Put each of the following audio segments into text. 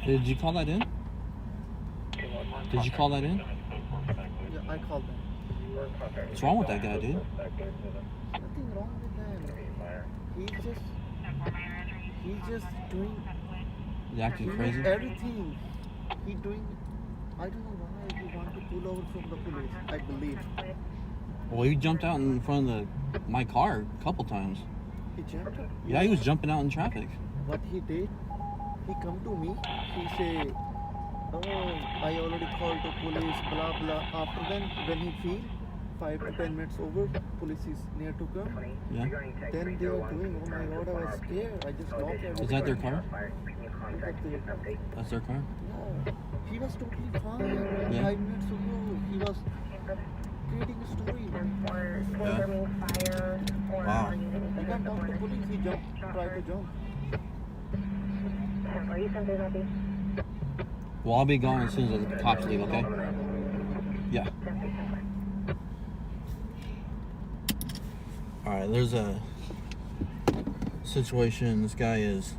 Did you call that in? Did you call that in? Yeah, I called them. What's wrong with that guy, dude? Nothing wrong with them. He's just doing. He's acting crazy? Everything. He's doing. I don't know why he wanted to pull over from the police. I believe. Well, he jumped out in front of my car a couple times. He jumped up? Yeah, he was jumping out in traffic. What he did, he come to me, he say, oh, I already called the police, blah, blah. After then, when he feel 5 to 10 minutes over, police is near to come. Yeah. Then they are doing, oh my God, I was scared. I just locked everything. Is that their car? That's their car? Yeah. He was totally fine. Yeah. 5 minutes ago, he was creating a story. Yeah. Wow. He can't talk to police, he tried to jump. Well, I'll be gone as soon as the cops leave, okay? Yeah. Alright, there's a situation. This guy is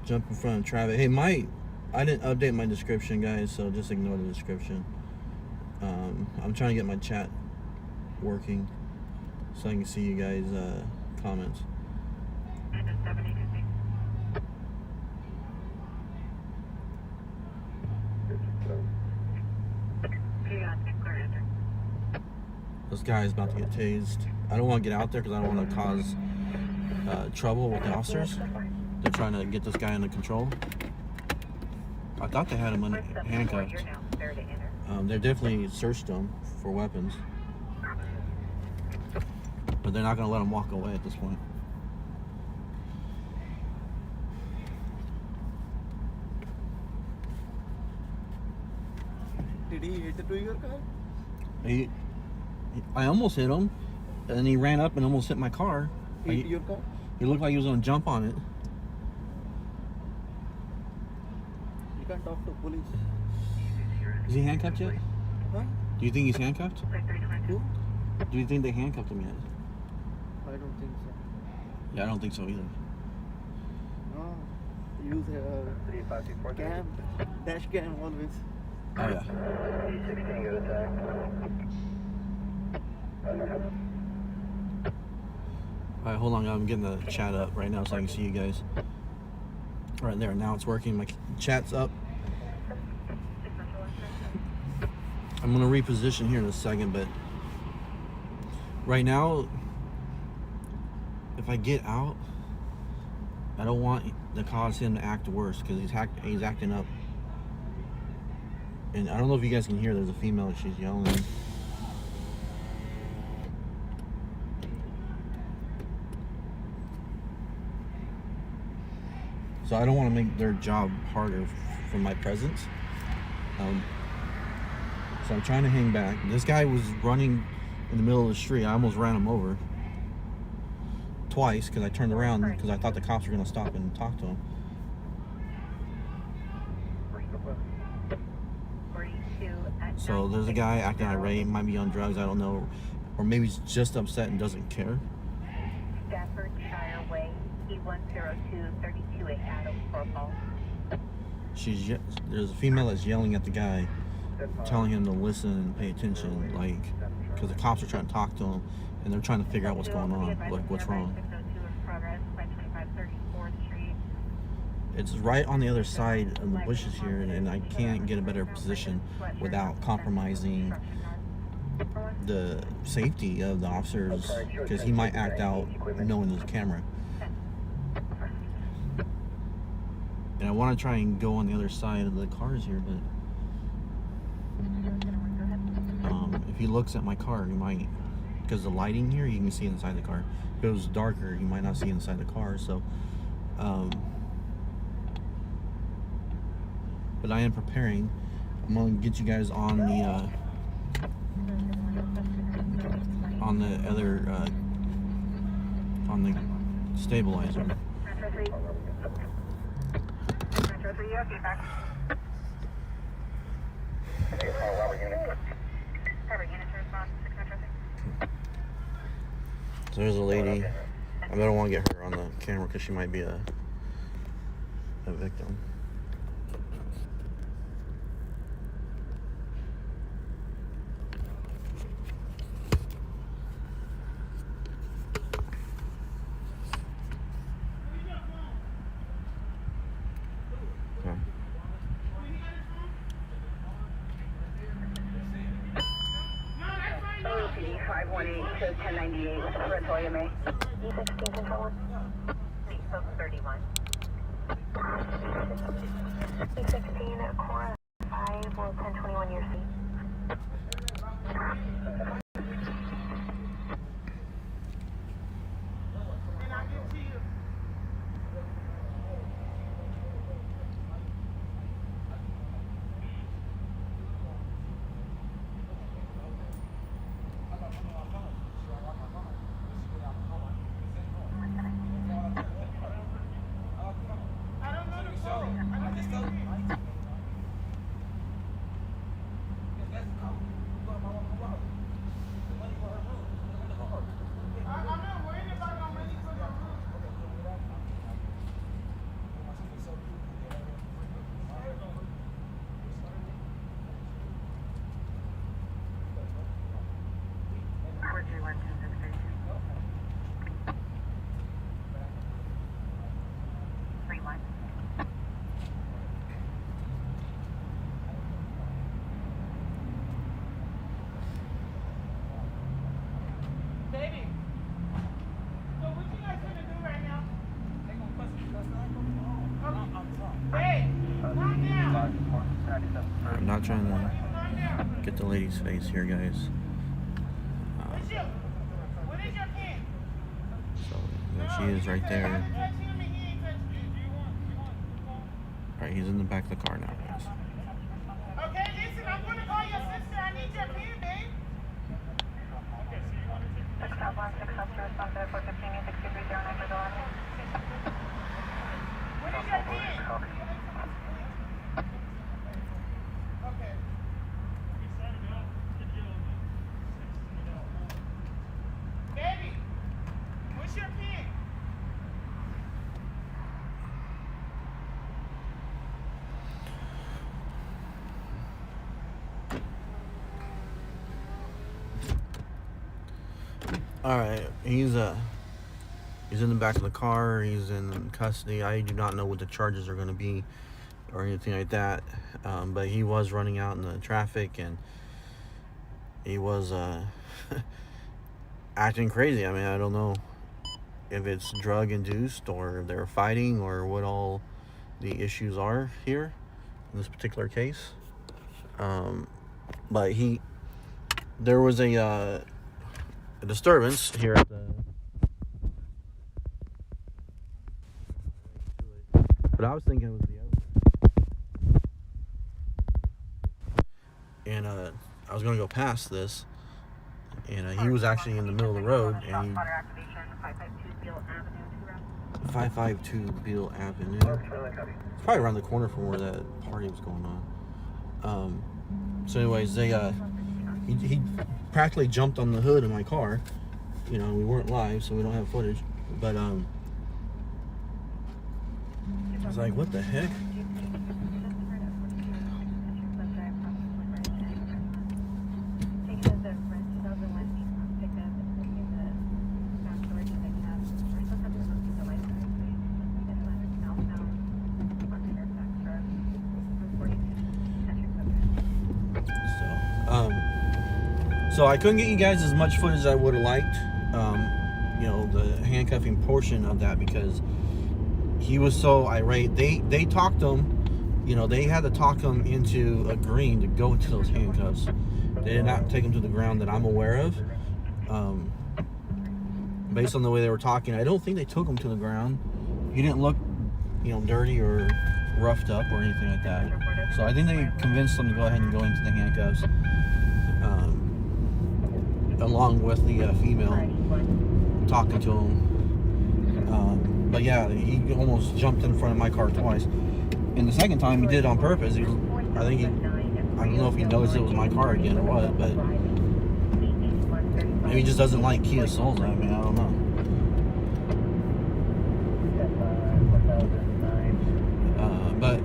jumping in front of traffic. Hey, I didn't update my description, guys, so just ignore the description. I'm trying to get my chat working so I can see you guys' comments. This guy is about to get tased. I don't want to get out there because I don't want to cause trouble with the officers. They're trying to get this guy under control. I thought they had him handcuffed. They definitely searched him for weapons. But they're not going to let him walk away at this point. Did he hit it to your car? I almost hit him, and he ran up and almost hit my car. Hit your car? He looked like he was going to jump on it. You can talk to police. Is he handcuffed yet? Huh? Do you think he's handcuffed? Who? Do you think they handcuffed him yet? I don't think so. Yeah, I don't think so either. No. Use cam, dash cam always. Oh yeah. Alright, hold on, I'm getting the chat up right now so I can see you guys. Right there, now it's working. My chat's up. I'm gonna reposition here in a second, but right now, if I get out, I don't want to cause him to act worse because he's acting up. And I don't know if you guys can hear, there's a female, she's yelling. So I don't want to make their job harder from my presence. So I'm trying to hang back. This guy was running in the middle of the street. I almost ran him over twice because I turned around because I thought the cops were going to stop and talk to him. So there's a guy acting irate, might be on drugs, I don't know, or maybe he's just upset and doesn't care. Staffordshire Way, E10232 Adam Corporal. There's a female that's yelling at the guy, telling him to listen and pay attention, like, because the cops are trying to talk to him and they're trying to figure out what's going on, like what's wrong. It's right on the other side of the bushes here, and I can't get a better position without compromising the safety of the officers, because he might act out knowing there's a camera. And I want to try and go on the other side of the cars here, but if he looks at my car, he might, because the lighting here, you can see inside the car. If it was darker, you might not see inside the car. So but I am preparing. I'm gonna get you guys on the other on the stabilizer. So there's a lady. I don't want to get her on the camera because she might be a victim. to 1098 with parental EMA. E16 control 1. Post 31. E16 Cora 5 will 1021 your seat. I'm not trying to get the lady's face here, guys. So, she is right there. Alright, he's in the back of the car now, guys. Okay, listen, I'm gonna call your sister. I need your pen, babe. 6 responsive for 156309 for the line. What is your pen? Okay. Baby, what's your pen? All right, he's in the back of the car. He's in custody. I do not know what the charges are going to be or anything like that. But he was running out in the traffic and he was acting crazy. I mean, I don't know if it's drug induced or if they're fighting or what all the issues are here in this particular case. But there was a disturbance here at the, but I was thinking it was the other, and I was gonna go past this, and he was actually in the middle of the road, and he, 552 Beale Avenue. It's probably around the corner from where that party was going on. So anyways, he practically jumped on the hood of my car. You know, we weren't live, so we don't have footage. But I was like, what the heck? So I couldn't get you guys as much footage as I would have liked, you know, the handcuffing portion of that, because he was so irate. They talked him, you know, they had to talk him into agreeing to go into those handcuffs. They did not take him to the ground that I'm aware of. Based on the way they were talking, I don't think they took him to the ground. He didn't look, you know, dirty or roughed up or anything like that. So I think they convinced him to go ahead and go into the handcuffs. Along with the female talking to him. But yeah, he almost jumped in front of my car twice. And the second time he did it on purpose. I don't know if he noticed it was my car again or what, but maybe he just doesn't like Kia Souls. I mean, I don't know. But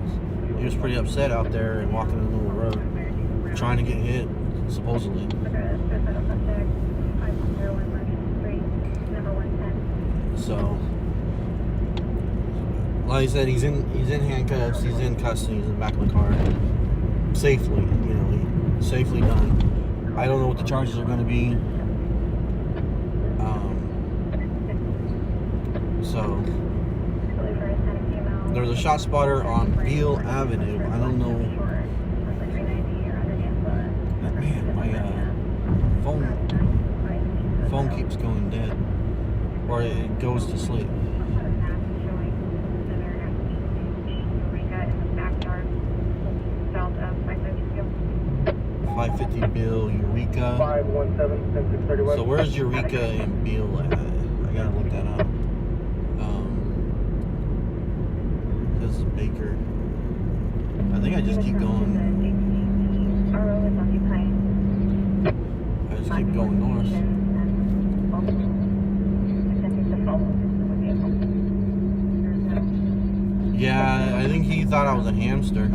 he was pretty upset out there and walking in the middle of the road, trying to get hit, supposedly. So, like I said, he's in handcuffs, he's in custody, he's in the back of the car, safely, you know, safely done. I don't know what the charges are going to be. So there's a shot spotter on Beale Avenue. I don't know. Man, my phone keeps going dead, or it goes to sleep. 550 Beale, Eureka. 517-631. So where's Eureka and Beale at? I gotta look that up. This is Baker. I think I just keep going. I just keep going north. Yeah, I think he thought I was a hamster.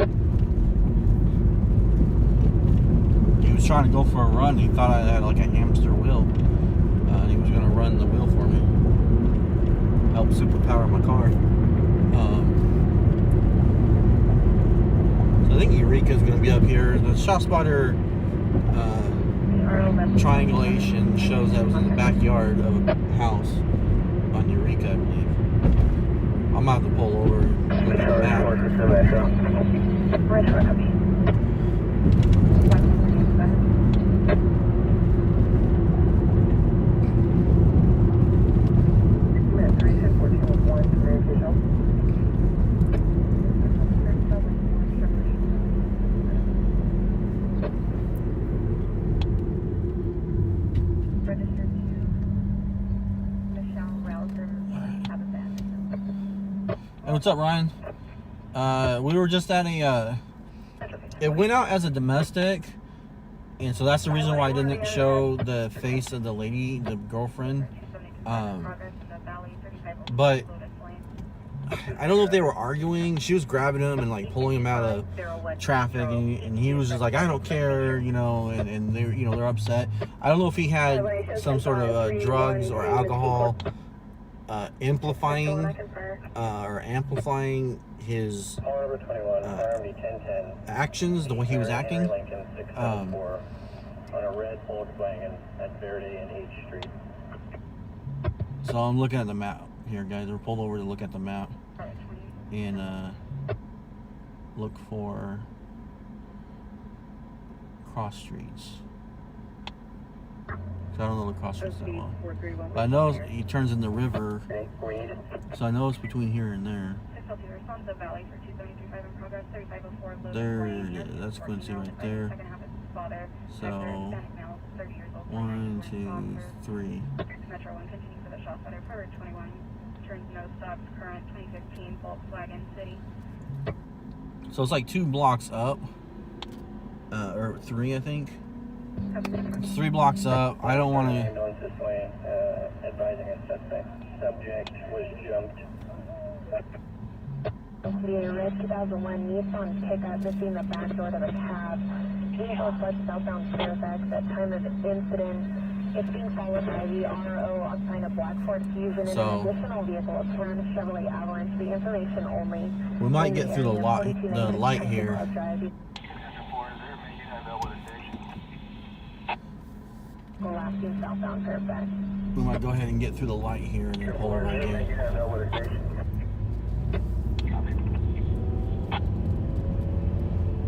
He was trying to go for a run. He thought I had like a hamster wheel. And he was going to run the wheel for me. Help superpower my car. So I think Eureka's going to be up here. The shot spotter triangulation shows that it was in the backyard of a house on Eureka, I believe. I'm going to have to pull over and look at the map. Hey, what's up, Ryan? We were just at a, it went out as a domestic, and so that's the reason why I didn't show the face of the lady, the girlfriend. But I don't know if they were arguing. She was grabbing him and like pulling him out of traffic, and he was just like, I don't care, you know, and they, you know, they're upset. I don't know if he had some sort of drugs or alcohol amplifying his actions, the way he was acting. On a red Volkswagen at Verde and H Street. So I'm looking at the map here, guys. We're pulled over to look at the map and look for cross streets. So I don't know the cross streets that well. But I know he turns in the river, so I know it's between here and there. There it is. That's Quincy right there. So 1, 2, 3. Metro 1 continuing for the shot spotter forward 21. Turns no stops, current 2015 Volkswagen City. So it's like 2 blocks up, or 3, I think. It's 3 blocks up. I don't want to. Ambulance this way, advising a suspect. Subject was jumped. The red 2001 Nissan pickup missing the back door of a cab. Vehicle fled southbound Fairfax at time of incident. It's being followed by the RO on sign of Black Ford Fusion and an additional vehicle, a Plan Chevrolet Avalanche. The information only. We might get through the light here. Lasting southbound Fairfax. We might go ahead and get through the light here and then pull over again.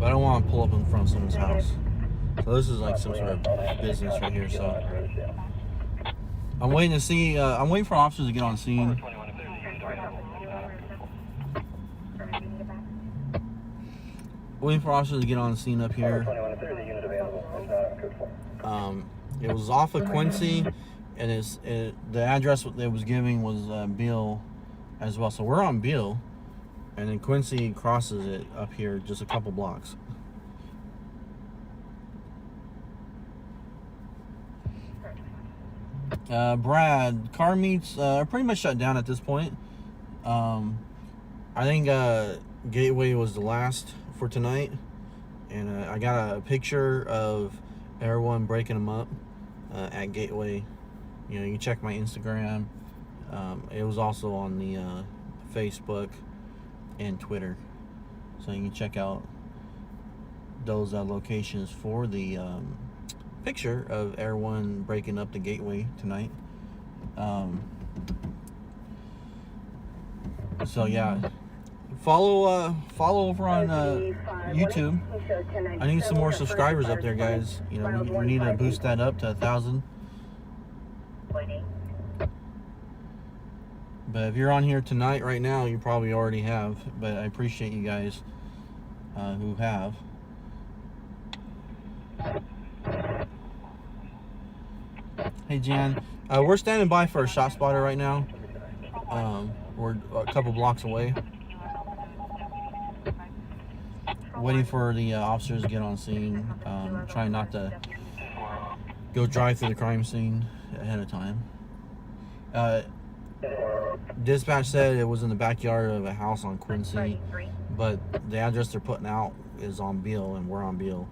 But I don't want to pull up in front of someone's house. So this is like some sort of business right here. So I'm waiting to see. I'm waiting for officers to get on scene. Waiting for officers to get on scene up here. It was off of Quincy, and the address it was giving was Beale as well. So we're on Beale, and then Quincy crosses it up here just a couple blocks. Brad, car meets are pretty much shut down at this point. I think Gateway was the last for tonight, and I got a picture of everyone breaking them up at Gateway. You know, you can check my Instagram. It was also on the Facebook and Twitter, so you can check out those locations for the picture of everyone breaking up the Gateway tonight. So yeah, follow over on YouTube. I need some more subscribers up there, guys. You know, we need to boost that up to 1,000. But if you're on here tonight, right now, you probably already have. But I appreciate you guys who have. Hey Jan, we're standing by for a shot spotter right now. We're a couple blocks away, waiting for the officers to get on scene. Trying not to go drive through the crime scene ahead of time. Dispatch said it was in the backyard of a house on Quincy, but the address they're putting out is on Beale, and we're on Beale.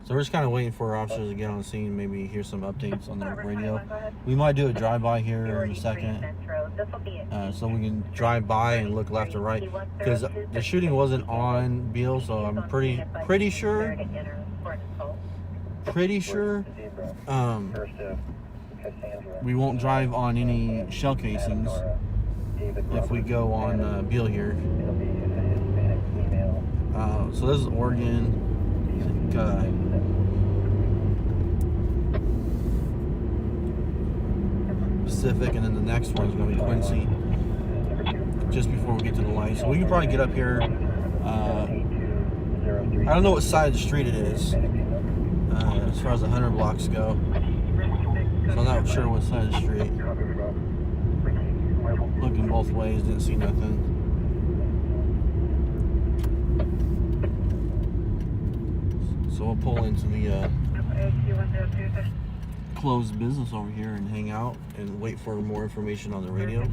So we're just kind of waiting for our officers to get on the scene, maybe hear some updates on the radio. We might do a drive-by here in a second, so we can drive by and look left or right, because the shooting wasn't on Beale, so I'm pretty sure we won't drive on any shell casings if we go on Beale here. So this is Oregon. I think, Pacific, and then the next one is going to be Quincy, just before we get to the light. So we can probably get up here. I don't know what side of the street it is as far as the 100 blocks go. So I'm not sure what side of the street. Looking both ways, didn't see nothing. So we'll pull into the closed business over here and hang out and wait for more information on the radio.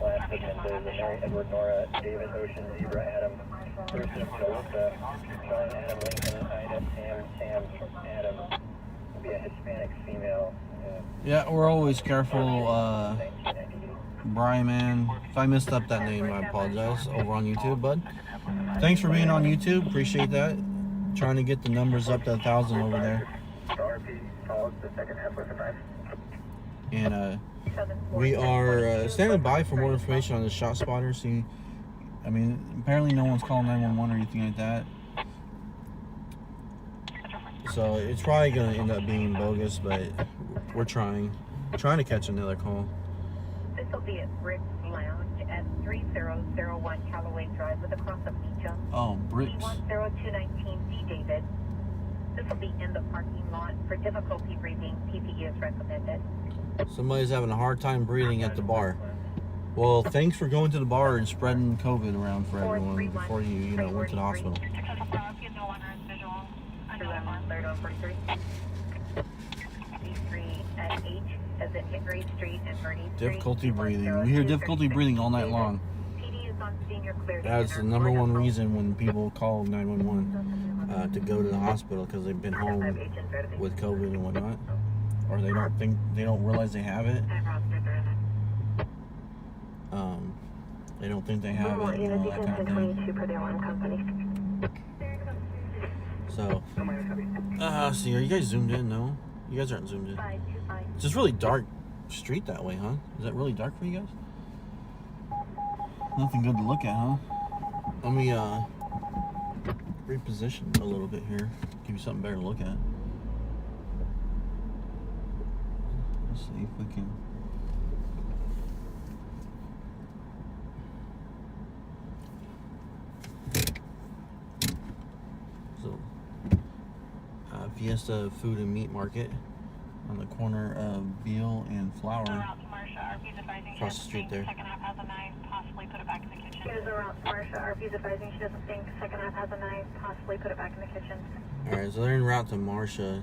Last Mendoza, Mary Edward Nora, David Ocean, Zebra Adam, Thurston Melissa, John Adam Lincoln, Ida Sam Adam, will be a Hispanic female. Yeah, we're always careful, Brian, man. If I messed up that name, I apologize, over on YouTube, bud. Thanks for being on YouTube, appreciate that. Trying to get the numbers up to 1,000 over there. And we are standing by for more information on the shot spotter. See, I mean, apparently no one's calling 911 or anything like that. So it's probably going to end up being bogus, but we're trying to catch another call. This will be at Brick's Lounge at 3001 Callaway Drive with a cross of Meacham. Oh, Bricks. 10219D, David. This will be in the parking lot. For difficulty breathing, PPE is recommended. Somebody's having a hard time breathing at the bar. Well, thanks for going to the bar and spreading COVID around for everyone before you went to the hospital. Difficulty breathing. We hear difficulty breathing all night long. That's the number one reason when people call 911 to go to the hospital, because they've been home with COVID and whatnot, or they don't realize they have it. They don't think they have it, that kind of thing. So, see, are you guys zoomed in? No, you guys aren't zoomed in. It's just really dark street that way, huh? Is that really dark for you guys? Nothing good to look at, huh? Let me reposition a little bit here, give you something better to look at. Let's see if we can. So, Fiesta Food and Meat Market on the corner of Beale and Flower, across the street there. Second half has a knife, possibly put it back in the kitchen. Here's the route to Marsha. RP's advising she doesn't think second half has a knife, possibly put it back in the kitchen. Alright, so they're en route to Marsha.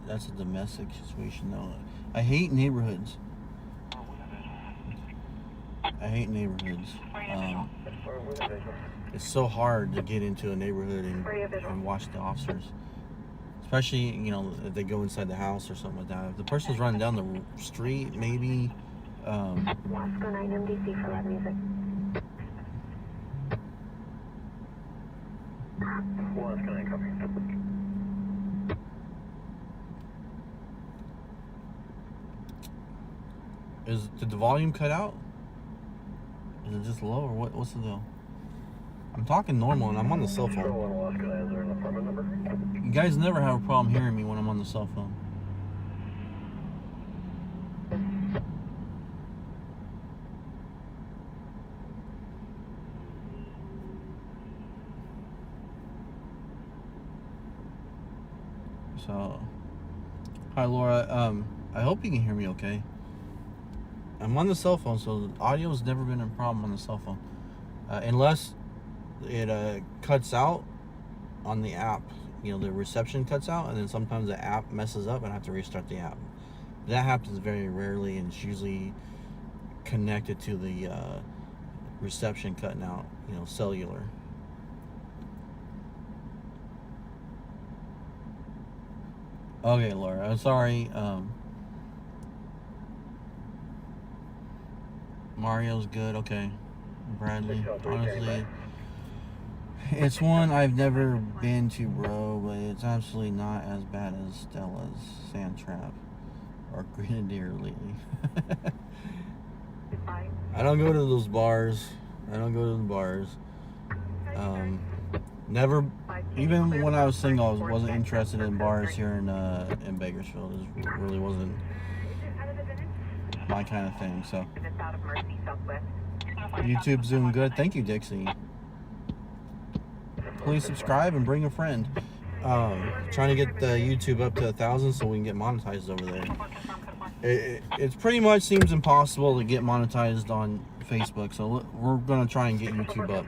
That's a domestic situation though. I hate neighborhoods. it's so hard to get into a neighborhood and watch the officers. Especially, you know, if they go inside the house or something like that. If the person's running down the street, maybe. Wasco 9 MDC for loud music. Wasco 9 copy. Did the volume cut out? Is it just low or what's the deal? I'm talking normal and I'm on the cell phone. Wasco 9, is there an apartment number? You guys never have a problem hearing me when I'm on the cell phone. So, hi Laura. I hope you can hear me okay. I'm on the cell phone, so audio's never been a problem on the cell phone, unless it cuts out on the app. You know, the reception cuts out, and then sometimes the app messes up, and I have to restart the app. That happens very rarely, and it's usually connected to the reception cutting out. You know, cellular. Okay, Laura. I'm sorry. Mario's good. Okay. Bradley. Honestly, it's one I've never been to, bro, but it's absolutely not as bad as Stella's, Sandtrap, or Grenadier lately. I don't go to those bars. Never, even when I was single, I wasn't interested in bars here in Bakersfield. It really wasn't my kind of thing. So, YouTube's doing good. Thank you, Dixie. Please subscribe and bring a friend. Trying to get the YouTube up to 1,000 so we can get monetized over there. It pretty much seems impossible to get monetized on Facebook, so we're gonna try and get YouTube up.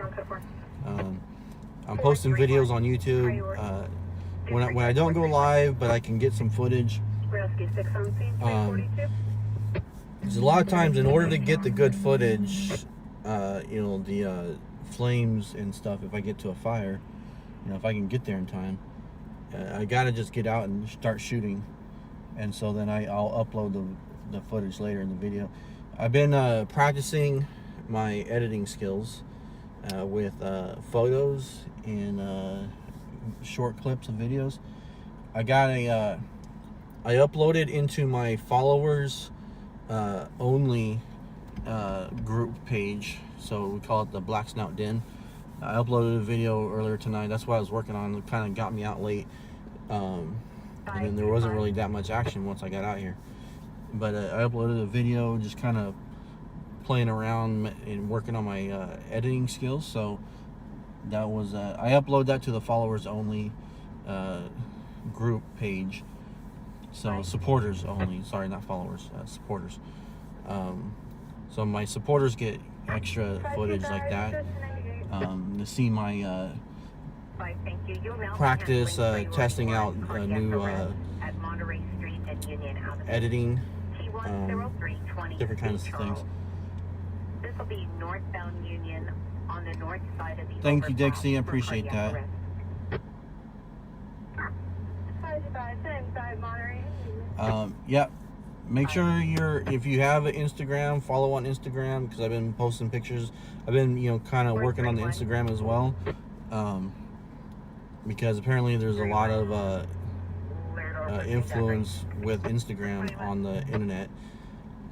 I'm posting videos on YouTube when I don't go live, but I can get some footage. There's a lot of times in order to get the good footage, you know, the flames and stuff, if I get to a fire, you know, if I can get there in time, I gotta just get out and start shooting, and so then I'll upload the footage later in the video. I've been practicing my editing skills with photos and short clips of videos. I uploaded into my followers only group page, so we call it the Black Snout Den. I uploaded a video earlier tonight. That's what I was working on. It kind of got me out late, and then there wasn't really that much action once I got out here, but I uploaded a video just kind of playing around and working on my editing skills. So that was I upload that to the followers only group page, so supporters only, sorry, not followers, supporters. So my supporters get extra footage like that, to see my practice testing out new editing, different kinds of things. This will be northbound Union on the north side of the Thank you, Dixie. I appreciate that. Yeah. Make sure if you have an Instagram, follow on Instagram, because I've been posting pictures. I've been, you know, kind of working on the Instagram as well, because apparently there's a lot of influence with Instagram on the internet.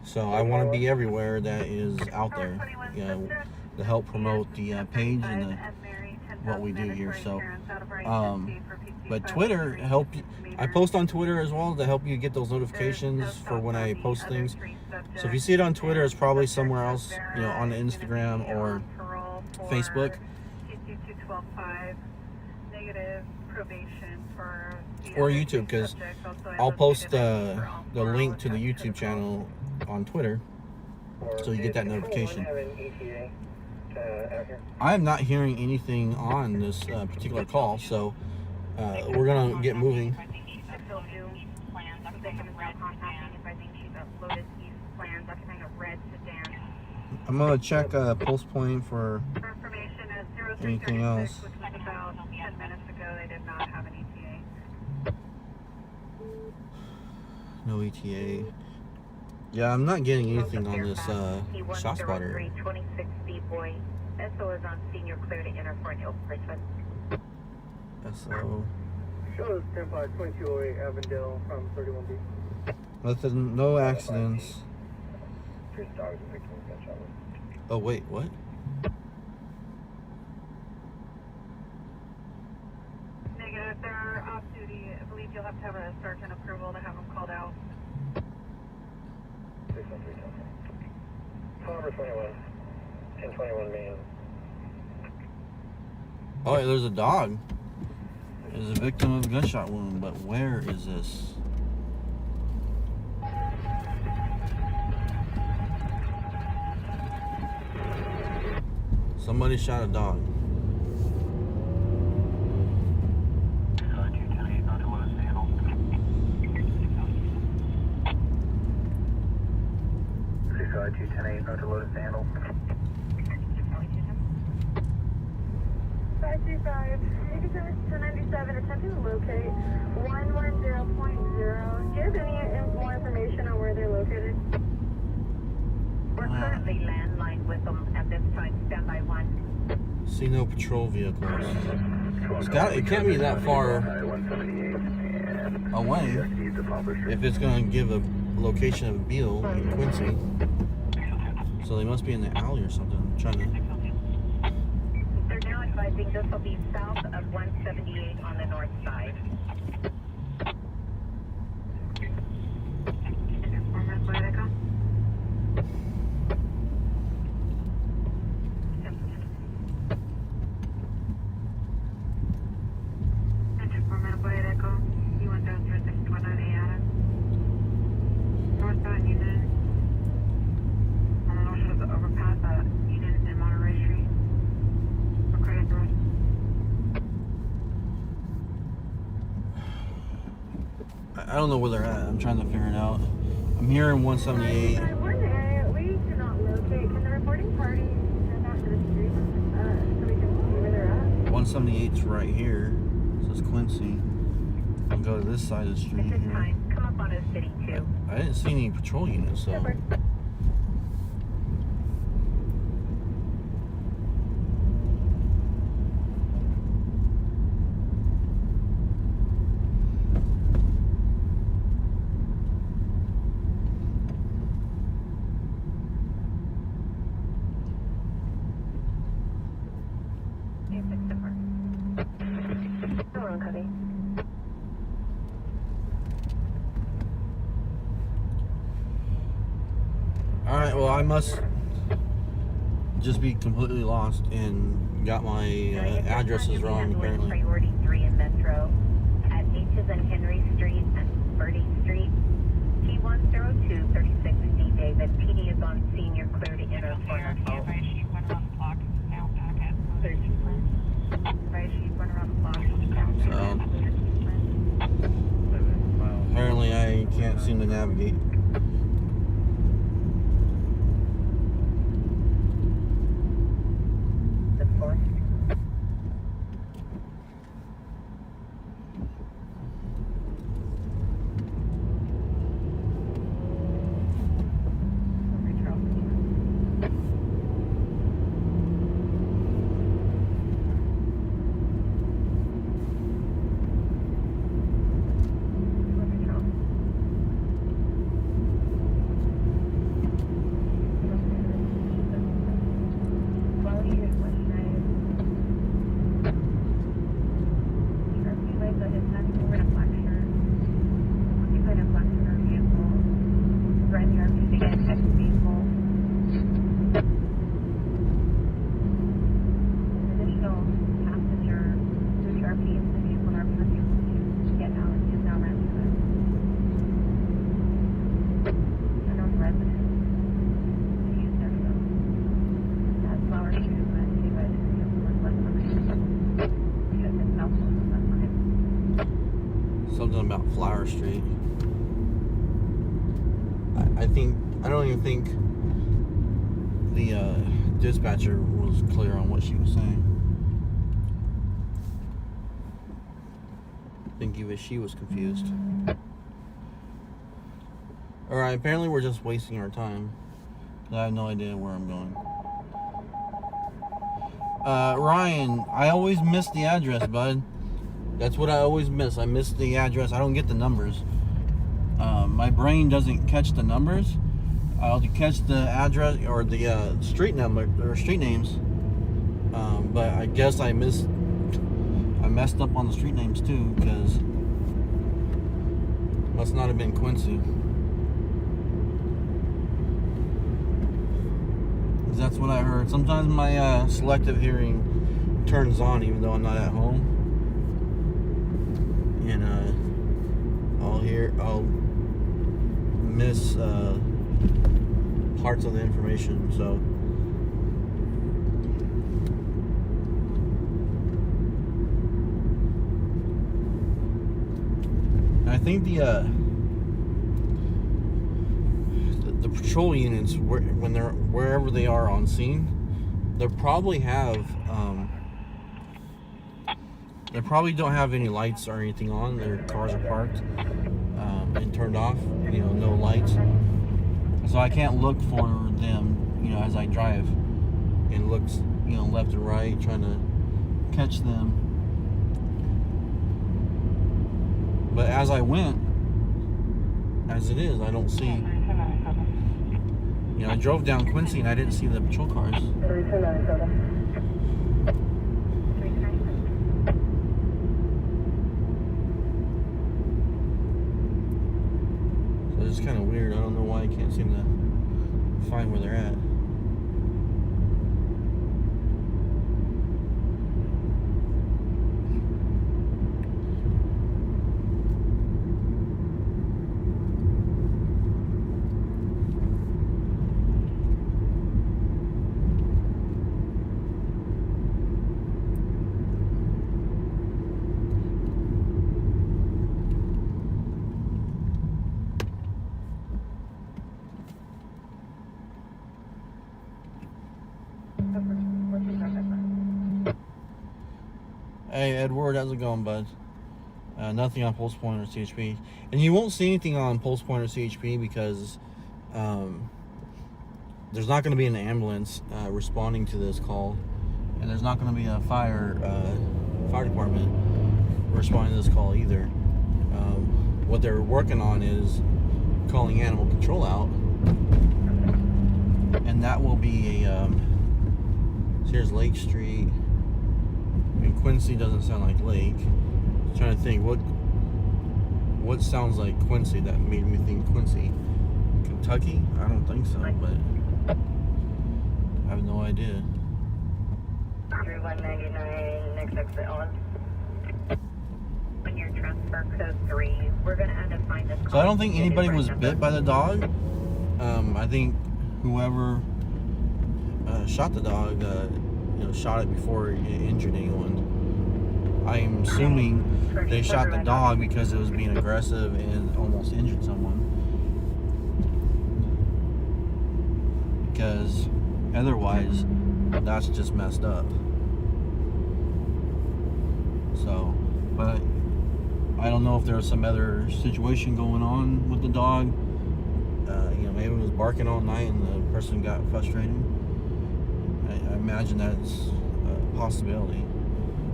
So I want to be everywhere that is out there, you know, to help promote the page and what we do here. So, but Twitter I post on Twitter as well to help you get those notifications for when I post things. So if you see it on Twitter, it's probably somewhere else, you know, on the Instagram or Facebook. Or YouTube, because I'll post the link to the YouTube channel on Twitter, so you get that notification. I am not hearing anything on this particular call, so we're gonna get moving. I'm gonna check pulse point for anything else. Which was about 10 minutes ago. They did not have an ETA. No ETA. Yeah, I'm not getting anything on this shot spotter. 26 boy. SO is on senior clear to enter for an ill person. SO. Shows 10-5-2208 Avondale from 31B. Nothing, no accidents. Three dogs and victim of gunshot wound. Oh wait, what? Negative, they're off duty. I believe you'll have to have a sergeant approval to have them called out. 613 Call number 21. 1021 Main. Oh, yeah, there's a dog. There's a victim of a gunshot wound, but where is this? Somebody shot a dog. To Lotus Handle. 535, Ticket Service 297, attempting to locate 110.0. Do you have any more information on where they're located? We're currently landline with them at this time, standby 1. See no patrol vehicles. It can't be that far away if it's going to give a location of Beale in Quincy. So they must be in the alley or something. I'm trying to. They're now advising this will be south of 178 on the north side. I don't know where they're at. I'm trying to figure it out. I'm here in 178. We're in the area. We cannot locate. Can the reporting party head out to the street so we can see where they're at? 178's right here. This is Quincy. I'll go to this side of the street At this here. time, come up on a city 2. I didn't see any patrol units, so. Alright, well, I must just be completely lost and got my addresses wrong, apparently. Priority 3 in Metro at H's and Henry Street and Birdie Street. T102 36D David. PD is on scene. You're clear to enter for an assault. So, apparently I can't seem to navigate. Something about Flower Street. I don't even think the dispatcher was clear on what she was saying. think even she was confused. Alright, apparently we're just wasting our time. I have no idea where I'm going. Ryan, I always miss the address, bud. That's what I always miss. I miss the address. I don't get the numbers. My brain doesn't catch the numbers. I'll catch the address or the street number or street names. But I guess I messed up on the street names too, because must not have been Quincy. That's what I heard. Sometimes my selective hearing turns on even though I'm not at home, and I'll miss parts of the information. So I think the patrol units, when they're wherever they are on scene, they probably don't have any lights or anything on. Their cars are parked and turned off, no lights, so I can't look for them as I drive and look left and right trying to catch them. But as I went, as it is, I don't see. I drove down Quincy and I didn't see the patrol cars. So it's kind of weird. I don't know why I can't seem to find where they're at. Hey Edward, how's it going, bud? Nothing on Pulse Point or CHP, and you won't see anything on Pulse Point or CHP because there's not going to be an ambulance responding to this call, and there's not going to be a fire department responding to this call either. What they're working on is calling animal control out, and that will be a so here's Lake Street. Quincy doesn't sound like Lake. I'm trying to think what sounds like Quincy that made me think Quincy. Kentucky? I don't think so, but I have no idea. 3199, next exit on. When you're transfer code 3, we're gonna have to find this. So I don't think anybody was bit by the dog. I think whoever shot the dog, shot it before it injured anyone. I'm assuming they shot the dog because it was being aggressive and almost injured someone. Because otherwise, that's just messed up. So, but I don't know if there was some other situation going on with the dog. Maybe it was barking all night and the person got frustrated. I imagine that's a possibility.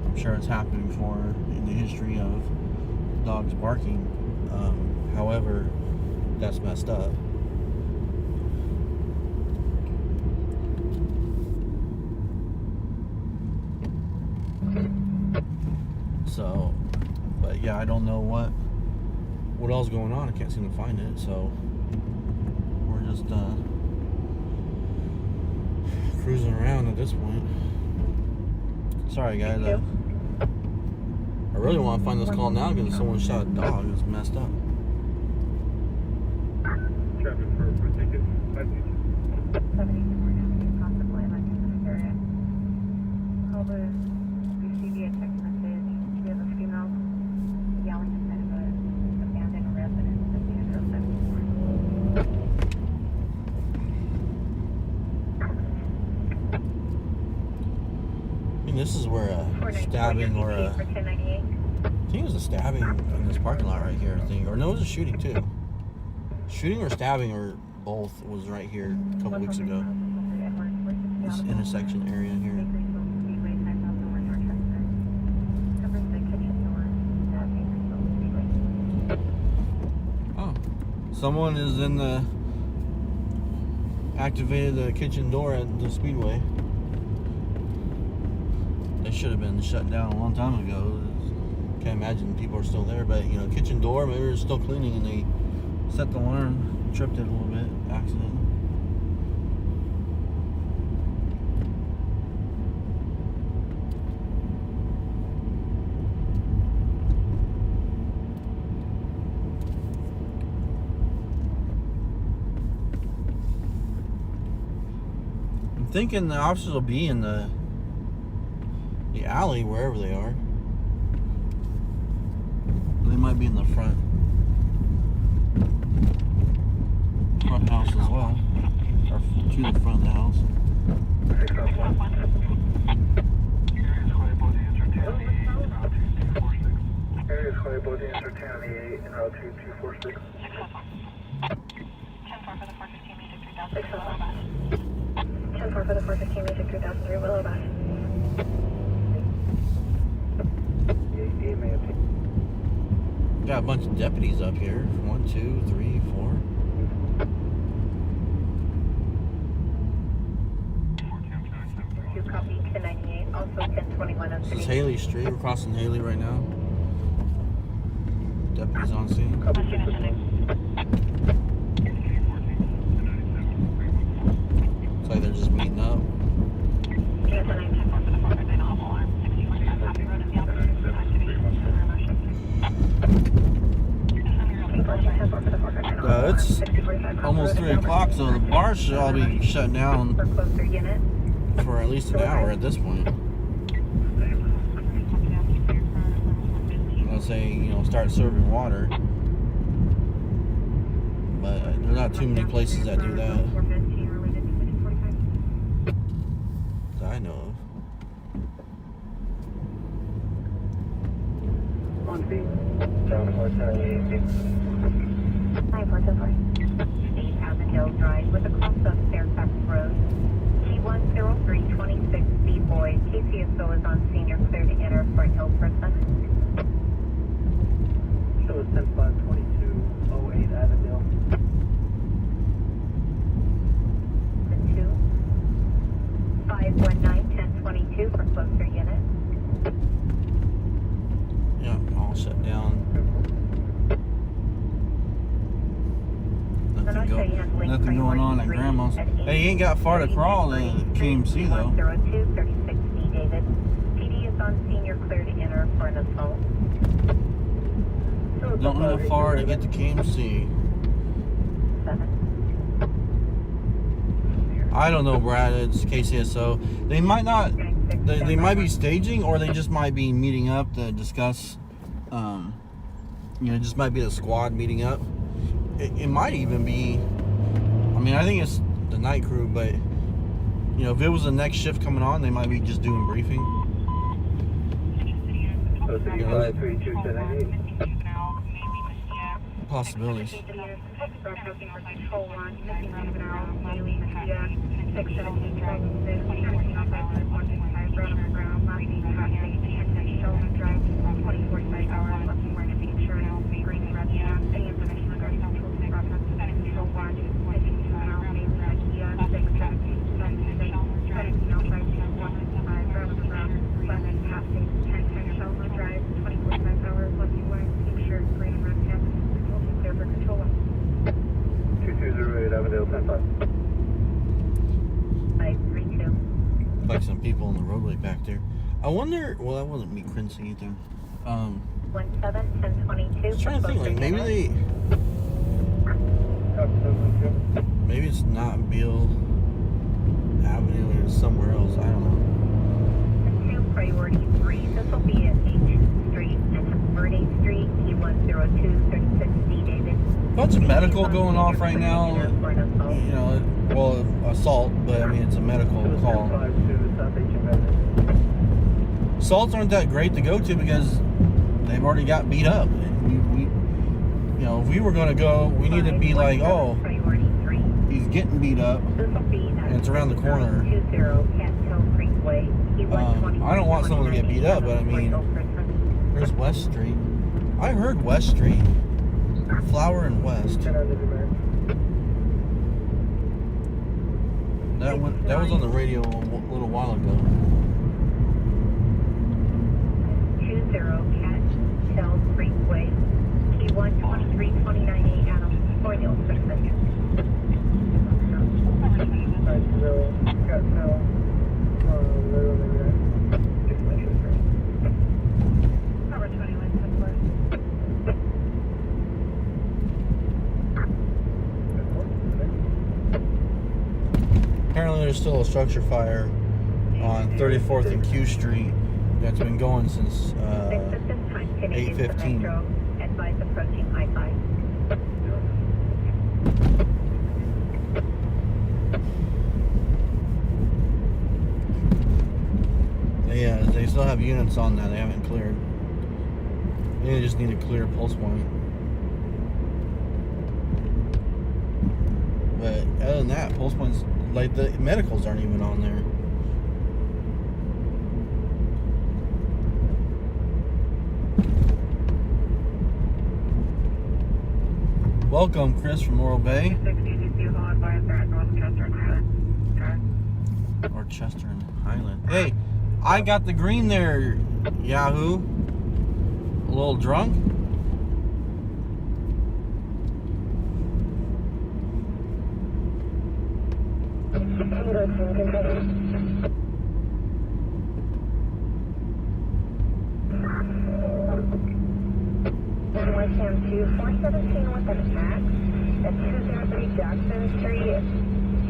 I'm sure it's happened before in the history of dogs barking. However, that's messed up. So, but yeah, I don't know what else is going on. I can't seem to find it. So we're just cruising around at this point. Sorry guys, I really want to find this call now because someone shot a dog. It's messed up. Traffic for ticket. 70 possibly like in this area. However, received a text message. She has a female yelling inside of an abandoned residence at the end of 74. I mean, this is where a stabbing or a think it was a stabbing in this parking lot right here, I think. Or no, it was a shooting too. Shooting or stabbing or both was right here a couple weeks ago. This intersection area here. Oh. Someone is in the activated the kitchen door at the Speedway. They should have been shut down a long time ago. Can't imagine people are still there, but you know, kitchen door, maybe they're still cleaning and they set the alarm, tripped it a little bit, accident. I'm thinking the officers will be in the alley, wherever they are. They might be in the front house as well, or to the front of the house. Areas Clay, both answer 10 on the 8 and route 2246. 10-4 for the 415 Music 3000 Willow Bus. 10-4 for the 415 Music 3003 Willow Bus. Got a bunch of deputies up here. 1, 2, 3, 4. You copy 1098, also 1021 on This is City. Haley Street. We're crossing Haley right now. Deputies on scene. Looks like they're just meeting up. It's almost 3 o'clock, so the bars should all be shut down for at least an hour at this point. Unless they, you know, start serving water. But there's not too many places that do that I know of. On B. Down 478. 9424. Steve Avondale Drive with a cross of Fairfax Road. T10326 Boy. KCSO is on scene. You're clear to enter for an ill person. Show us 10-5-22-08 Avondale. 519-1022 for closer unit. Yeah, all shut down. Nothing going on at Grandma's. Hey, you ain't got far to crawl to KMC though. 0236D David. PD is on scene. You're clear to enter for an assault. Don't have far to get to KMC. 7. I don't know, Brad. It's KCSO. They might not. They might be staging, or they just might be meeting up to discuss. You know, it just might be the squad meeting up. It might even be. I mean, I think it's the night crew, but you know, if it was the next shift coming on, they might be just doing briefing. Possibilities. Like some people on the roadway back there. I wonder. Well, that wasn't me Quincy either. 17-1022. I was trying to think, like maybe it's not Beale Avenue, it's somewhere else. I don't know. 2 priority 3. This will be at 8th Street and Verde Street. T10236D David. Bunch of medical going off right now. You know, well, assault, but I mean it's a medical call. Assaults aren't that great to go to because they've already got beat up. And we you know, if we were gonna go, we need to be like, oh, he's getting beat up, and it's around the corner. I don't want someone to get beat up, but I mean, there's West Street. I heard West Street, Flower and West. That was on the radio a little while ago. 20 Catskill Freeway, T1 2329 Adam, for the Oakland. Apparently there's still a structure fire on 34th and Q Street that's been going since 8:15. Advise approaching I-5. Yeah, they still have units on that. They haven't cleared. They just need to clear pulse point. But other than that, pulse points, like the medicals aren't even on there. Welcome, Chris from Morro Bay. Or Chester and Highland. Hey, I got the green there, Yahoo. A little drunk? West Ham 2417 with an axe at 203 Jackson Street.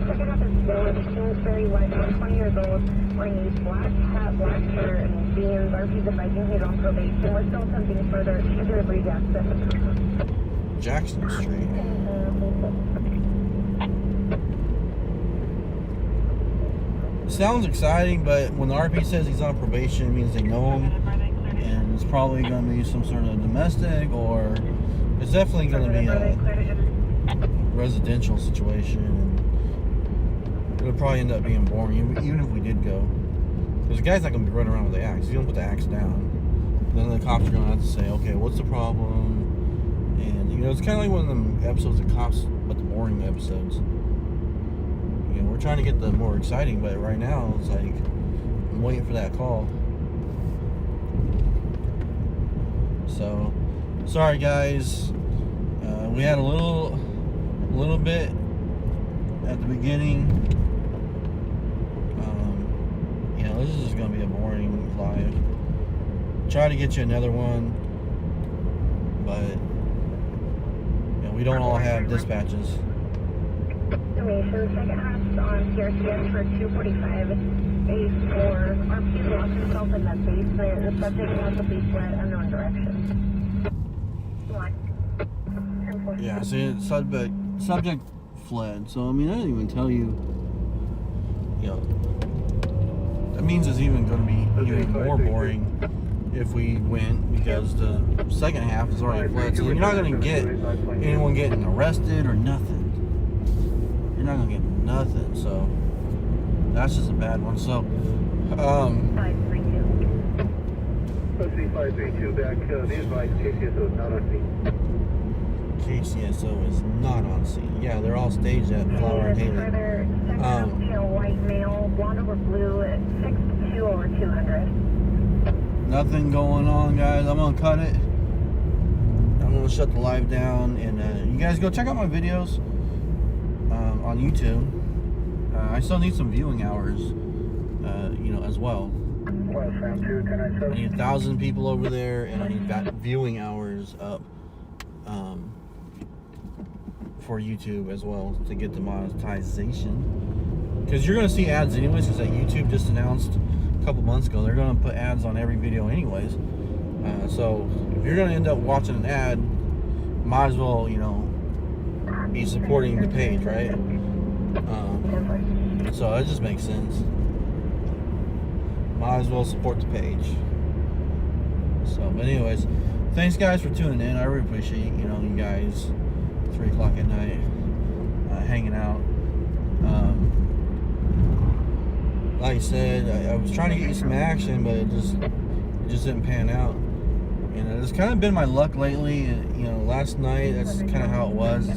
Second half is Village, Kingsbury, White, 20 years old, wearing a black hat, black shirt, and jeans. RP's advising he's on probation. We're still attempting further. 203 Jackson. Jackson Street. Sounds exciting, but when the RP says he's on probation, it means they know him. And it's probably going to be some sort of domestic, or it's definitely going to be a residential situation. And it'll probably end up being boring, even if we did go. Because the guy's not going to be running around with the axe. He's going to put the axe down. Then the cops are going to have to say, okay, what's the problem? And, you know, it's kind of like one of them episodes of Cops, but the boring episodes. You know, we're trying to get the more exciting, but right now, it's like, I'm waiting for that call. So, sorry guys, we had a little bit at the beginning. You know, this is just gonna be a boring live. Try to get you another one, but you know, we don't all have dispatches. Information, second half on PRCS for 245 A4. RP lost himself in that basement. The subject has to be fled unknown direction. Yeah, see, subject fled. So I mean, I didn't even tell you. You know, that means it's even going to be even more boring if we went, because the second half is already fled. So you're not going to get anyone getting arrested or nothing. You're not gonna get nothing, so that's just a bad one. So, 532. Let's see, 532 back. The advice KCSO is not on scene. KCSO is not on scene. Yeah, they're all staged at Flower and Haley. Further, second tail white male, blonde over blue at 62 over 200. Nothing going on, guys. I'm gonna cut it. I'm gonna shut the live down, and you guys go check out my videos. On YouTube. I still need some viewing hours, you know, as well. I need 1,000 people over there, and I need that viewing hours up for YouTube as well to get the monetization. Because you're going to see ads anyways, because YouTube just announced a couple months ago they're going to put ads on every video anyways. So if you're going to end up watching an ad, might as well, you know, be supporting the page, right? So that just makes sense. Might as well support the page. So, but anyways, thanks guys for tuning in. I really appreciate, you know, you guys 3 o'clock at night hanging out. Like I said, I was trying to get you some action, but it just didn't pan out. And it's kind of been my luck lately. You know, last night, that's kind of how it was. I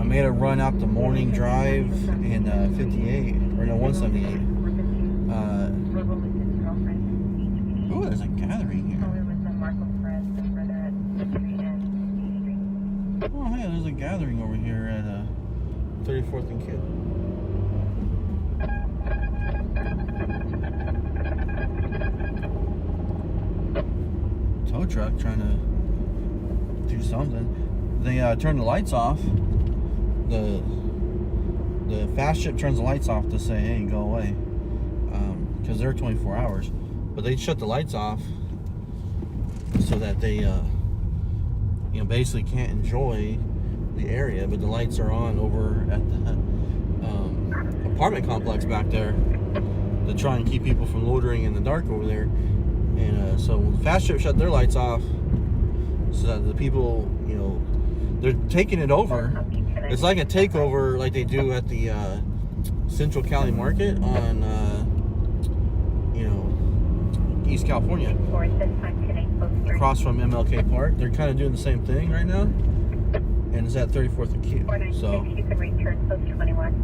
made a run out the morning drive in 58, or no, 178. Ooh, there's a gathering here. Oh, hey, there's a gathering over here at 34th and Kid. Tow truck trying to do something. They turn the lights off. The fast ship turns the lights off to say, hey, go away, because they're 24 hours, but they shut the lights off so that they you know, basically can't enjoy the area, but the lights are on over at the apartment complex back there to try and keep people from loitering in the dark over there. And so the fast ship shut their lights off so that the people, you know, they're taking it over. It's like a takeover like they do at the Central Cali Market on, you know, East California. Across from MLK Park. They're kind of doing the same thing right now. And it's at 34th and Q. So you can return post 21.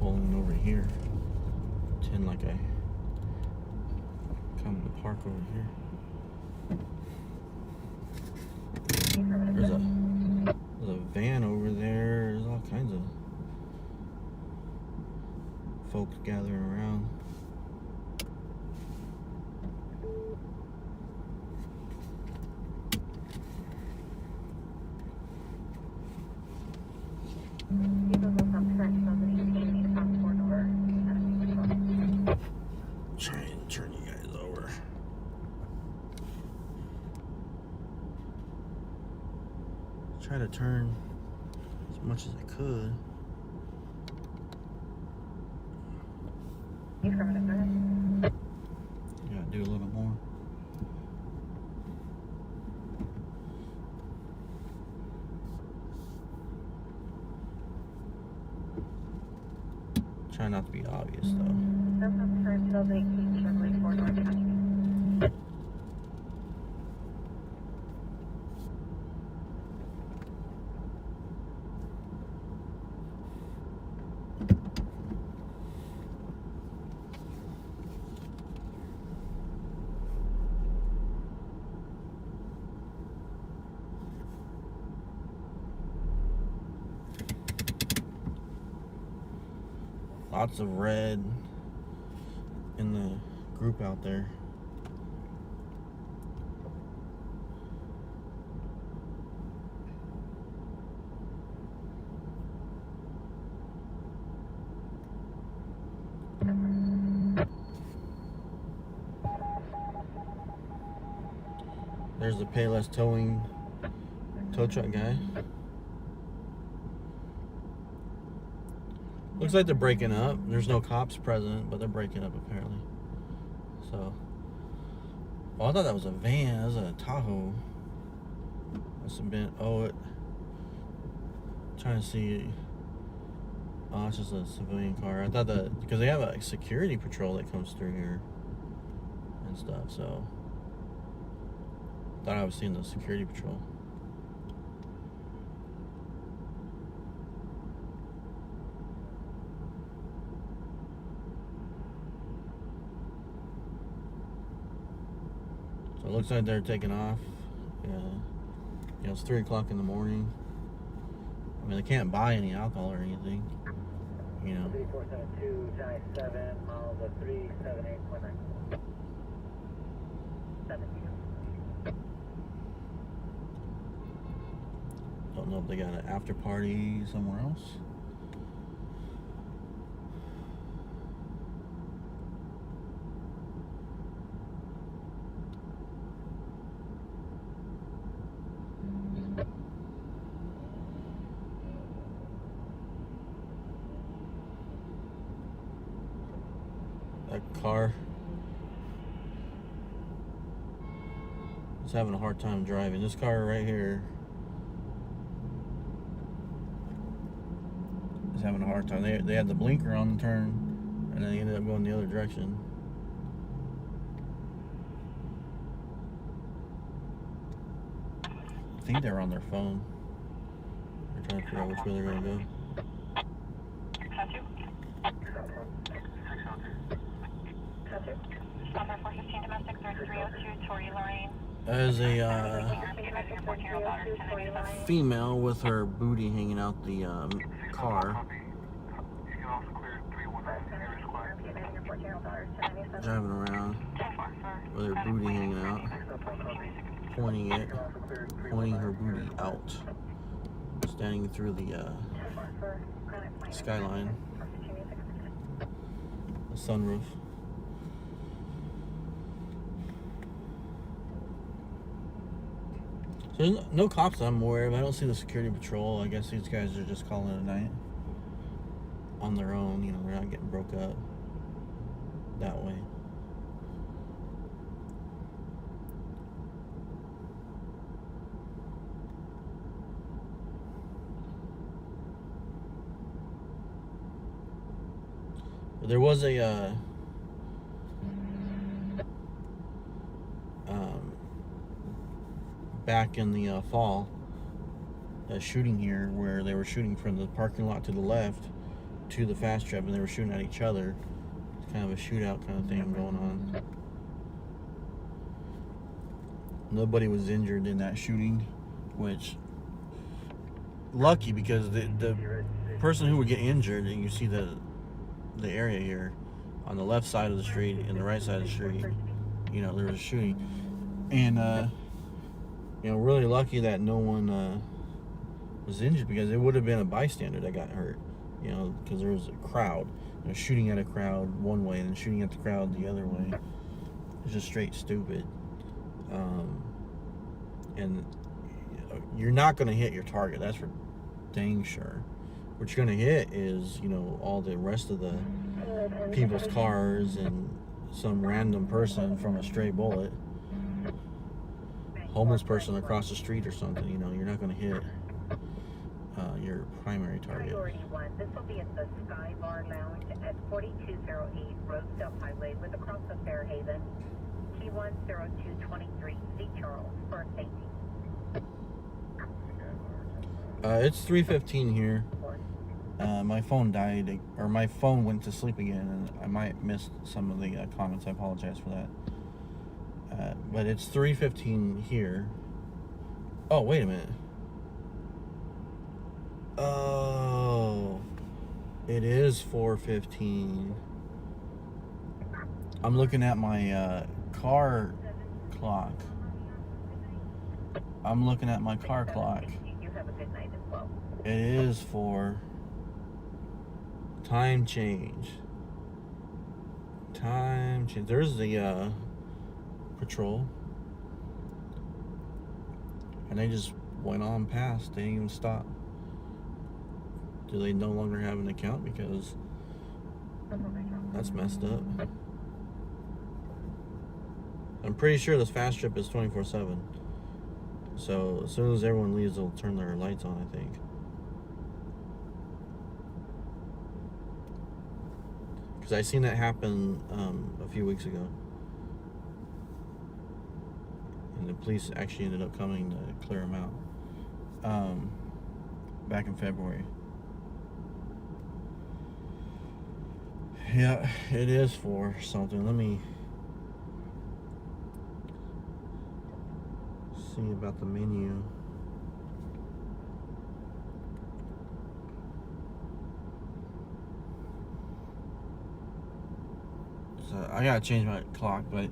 pulling over here. Pretend like I come to park over here. There's a van over there. There's all kinds of folks gathering around. Try and turn you guys over. Try to turn as much as I could. Gotta do a little bit more. Try not to be obvious though. Lots of red in the group out there. There's the Payless towing tow truck guy. Looks like they're breaking up. There's no cops present, but they're breaking up apparently. So, oh, I thought that was a van. That was a Tahoe. Must have been. Oh, trying to see. Oh, it's just a civilian car. I thought that because they have a security patrol that comes through here and stuff. So, thought I was seeing the security patrol. It looks like they're taking off. It's 3 o'clock in the morning. I mean, they can't buy any alcohol or anything. 3472, Chai 7, miles of 378.9. 72. Don't know if they got an after party somewhere else. That car is having a hard time driving. This car right here is having a hard time. They had the blinker on the turn, and then they ended up going the other direction. I think they're on their phone. They're trying to figure out which way they're going to go. That is a female with her booty hanging out the car. Driving around with her booty hanging out. Pointing her booty out. Standing through the skyline. The sunroof. So there's no cops that I'm aware of. I don't see the security patrol. I guess these guys are just calling it a night on their own. We're not getting broke up that way. But there was a back in the fall, a shooting here where they were shooting from the parking lot to the left to the fast trap, and they were shooting at each other. It's kind of a shootout kind of thing going on. Nobody was injured in that shooting, which lucky, because the person who would get injured, and you see the area here on the left side of the street and the right side of the street, there was a shooting, and really lucky that no one was injured, because it would have been a bystander that got hurt, because there was a crowd, shooting at a crowd one way and then shooting at the crowd the other way. It's just straight stupid. And you're not going to hit your target, that's for dang sure. What you're going to hit is, all the rest of the people's cars and some random person from a stray bullet. Homeless person across the street or something, you're not going to hit your primary target. Priority 1, this will be at the Sky Bar Lounge at 4208 Rosedale Highway with a cross of Fairhaven. T10223, C. Charles, for safety. It's 3:15 here. My phone died, or my phone went to sleep again, and I might miss some of the comments. I apologize for that. But it's 3:15 here. Oh, wait a minute. Oh, it is 4:15. I'm looking at my car clock. You have a good night as well. It is for time change. There's the patrol, and they just went on past. They didn't even stop. Do they no longer have an account? Because that's messed up. I'm pretty sure this fast trip is 24/7. So as soon as everyone leaves, they'll turn their lights on, I think. Because I seen that happen a few weeks ago. And the police actually ended up coming to clear them out. Back in February. Yeah, it is for something. Let me see about the menu. So I gotta change my clock, but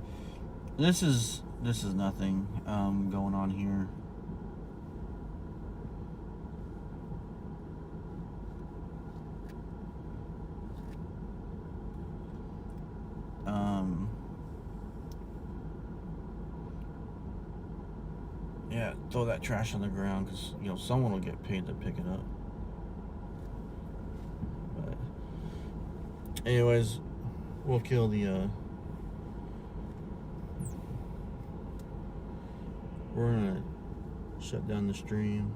this is nothing going on here. Yeah, throw that trash on the ground because someone will get paid to pick it up. But anyways, we'll kill the we're gonna shut down the stream.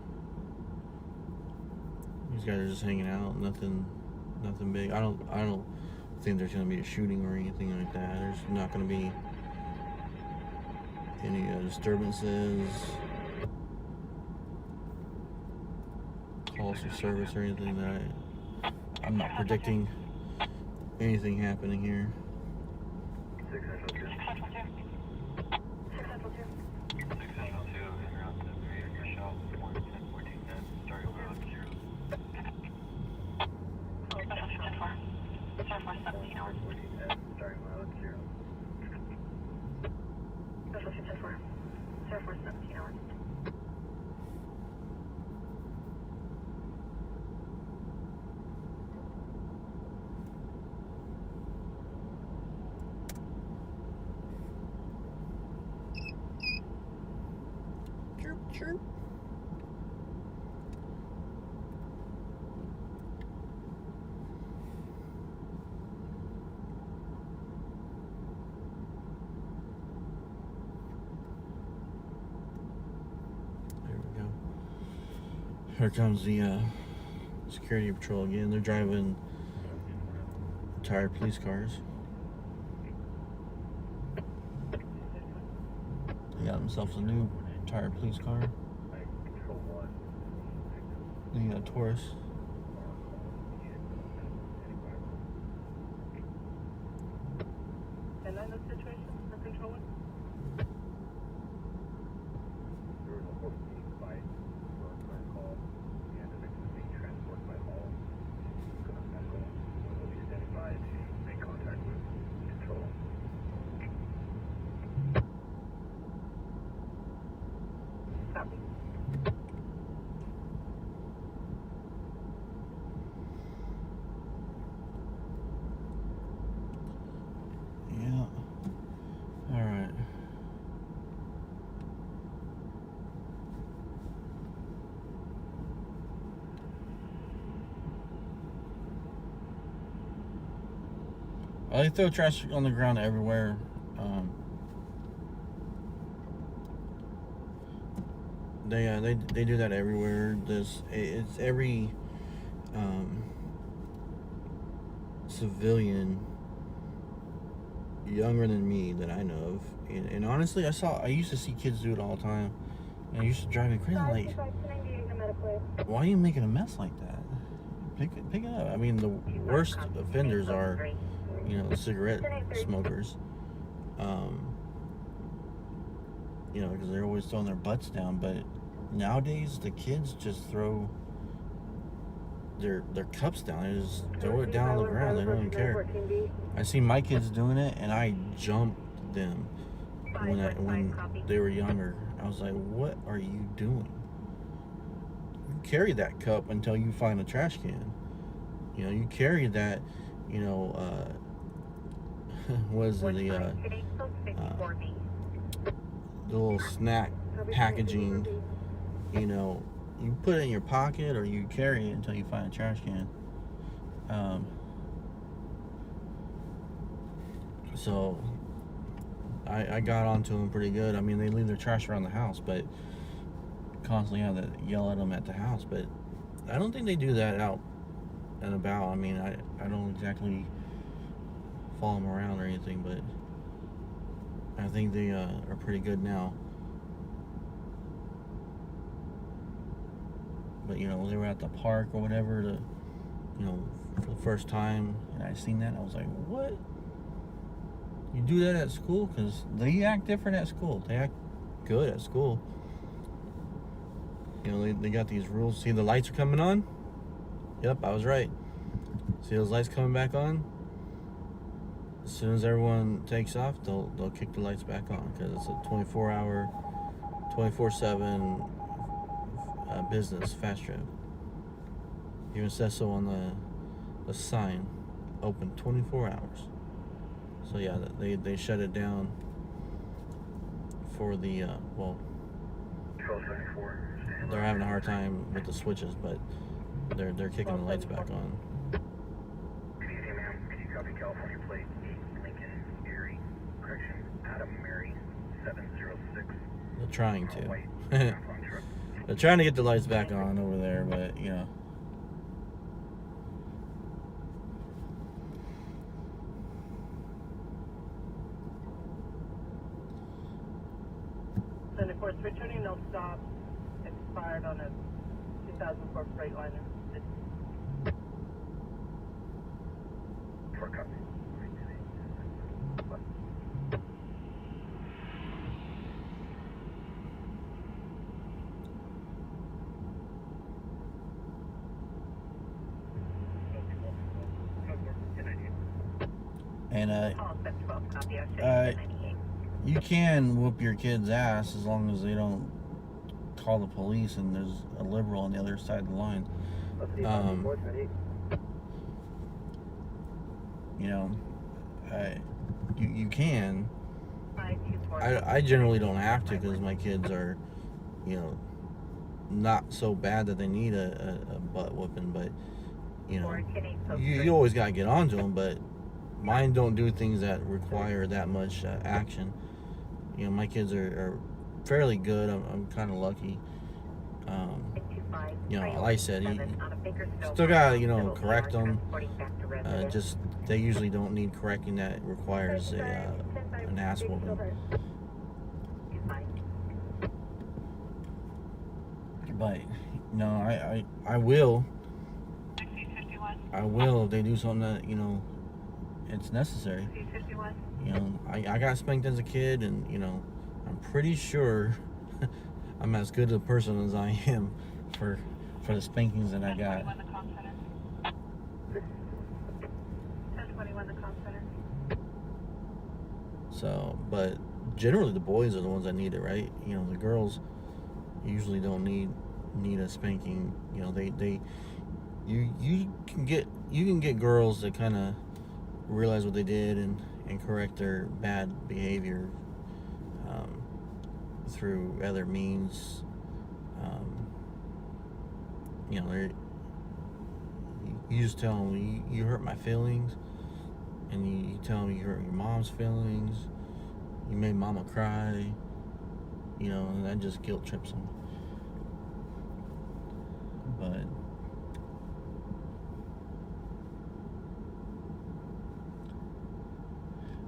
These guys are just hanging out, nothing big. I don't think there's gonna be a shooting or anything like that. There's not gonna be any disturbances, calls for service or anything that I'm not predicting anything happening here. Chirp. There we go. Here comes the security patrol again. They're driving retired police cars. They got themselves a new retired police car. The Taurus. And then the situation for control one? There was a horse being fight for a car call, and the victim was being transported by haul to the medical. Will be standing by to make contact with control. Copy. Yeah. All right. They throw trash on the ground everywhere. They do that everywhere. It's every civilian younger than me that I know of, and honestly, I used to see kids do it all the time, and it used to drive me crazy. Like, why are you making a mess like that? Pick it up. I mean, the worst offenders are, the cigarette smokers. Because they're always throwing their butts down. But nowadays, the kids just throw their cups down. They just throw it down on the ground. They don't even care. I see my kids doing it, and I jumped them when they were younger. I was like, "What are you doing? You carry that cup until you find a trash can. You carry that. What is it? The little snack packaging. You put it in your pocket or you carry it until you find a trash can." So I got onto them pretty good. I mean, they leave their trash around the house, but constantly have to yell at them at the house. But I don't think they do that out and about. I mean, I don't exactly follow them around or anything, but I think they are pretty good now. But they were at the park or whatever for the first time, and I seen that, I was like, what? You do that at school? Because they act different at school. They act good at school. You know, they got these rules. See, the lights are coming on? Yep, I was right. See those lights coming back on? As soon as everyone takes off, they'll kick the lights back on because it's a 24-hour, 24/7 business fast trip. Even says so on the sign, open 24 hours. So yeah, they shut it down for the well. They're having a hard time with the switches, but they're kicking the lights back on. Good evening, ma'am. Could you copy California plate 8 Lincoln Erie, correction, Adam Mary 706. They're trying to. They're trying to get the lights back on over there, but you know. And of course, returning no stop expired on a 2004 Freightliner. For copy. And Call 712, copy. you can whoop your kid's ass as long as they don't call the police and there's a liberal on the other side of the line. You know, you can. I generally don't have to because my kids are, you know, not so bad that they need a butt whooping, but you know, you always gotta get onto them. But mine don't do things that require that much action. You know, my kids are fairly good. I'm kind of lucky. You know, like I said, you still gotta, you know, correct them. Just they usually don't need correcting that requires an ass whooping. But no, I will if they do something that, you know, it's necessary. You know, I got spanked as a kid, and you know, I'm pretty sure I'm as good a person as I am for the spankings that I got. 1021 the comp center. So, but generally the boys are the ones that need it, right? You know, the girls usually don't need a spanking. You know, you can get girls that kind of realize what they did and correct their bad behavior through other means. You know, you just tell them you hurt my feelings, and you tell them you hurt your mom's feelings. You made mama cry. You know, and that just guilt trips them. But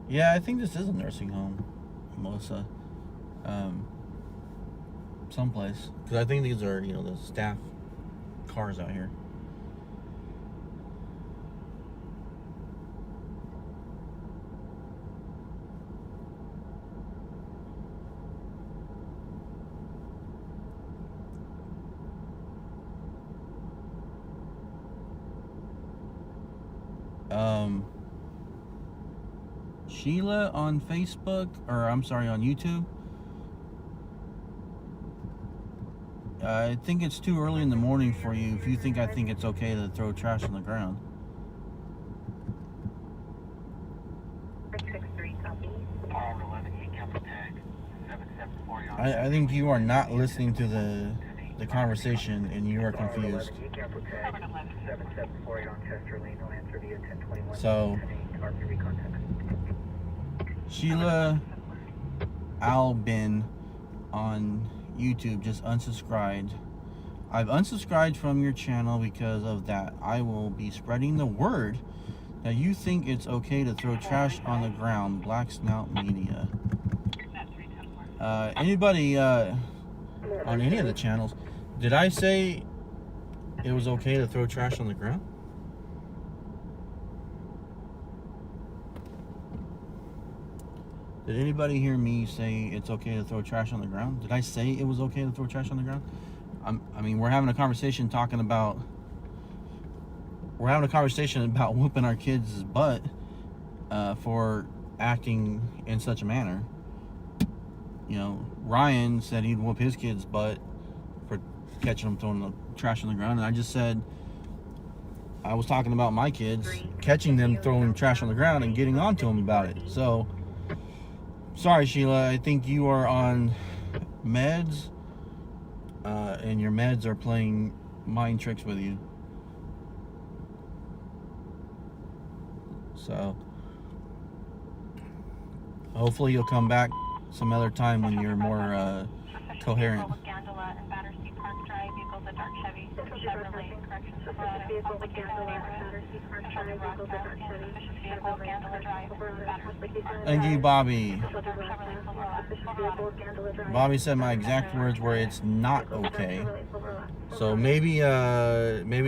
yeah, I think this is a nursing home, Melissa. Someplace, because I think these are, you know, the staff cars out here. Sheila on Facebook, or I'm sorry, on YouTube. I think it's too early in the morning for you if you think I think it's okay to throw trash on the ground. 663 copy. I think you are not listening to the conversation and you are confused. So, Sheila Albin on YouTube just unsubscribed. I've unsubscribed from your channel because of that. I will be spreading the word that you think it's okay to throw trash on the ground. Black Snout Media. Anybody on any of the channels, did I say it was okay to throw trash on the ground? Did anybody hear me say it's okay to throw trash on the ground? Did I say it was okay to throw trash on the ground? I mean, we're having a conversation about whooping our kids' butt for acting in such a manner. You know, Ryan said he'd whoop his kid's butt for catching them throwing the trash on the ground, and I just said I was talking about my kids catching them throwing trash on the ground and getting on to them about it. So, sorry, Sheila. I think you are on meds, and your meds are playing mind tricks with you. So, hopefully you'll come back some other time when you're more coherent. Thank you, Bobby. Bobby said my exact words were, "It's not okay." So maybe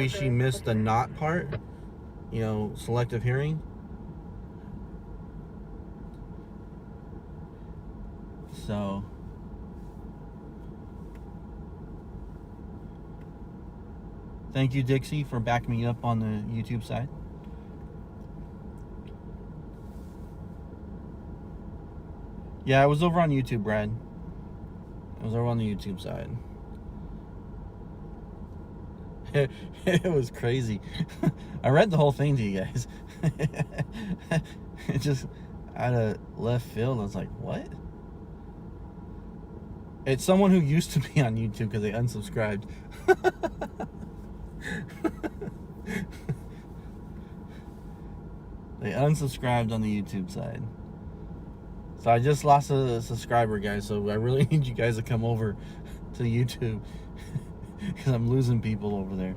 she missed the "not" part. You know, selective hearing. So thank you, Dixie, for backing me up on the YouTube side. Yeah, I was over on YouTube, Brad. I was over on the YouTube side. It was crazy. I read the whole thing to you guys. It just out of left field. I was like, what? It's someone who used to be on YouTube because they unsubscribed. They unsubscribed on the YouTube side. So I just lost a subscriber, guys. So I really need you guys to come over to YouTube because I'm losing people over there.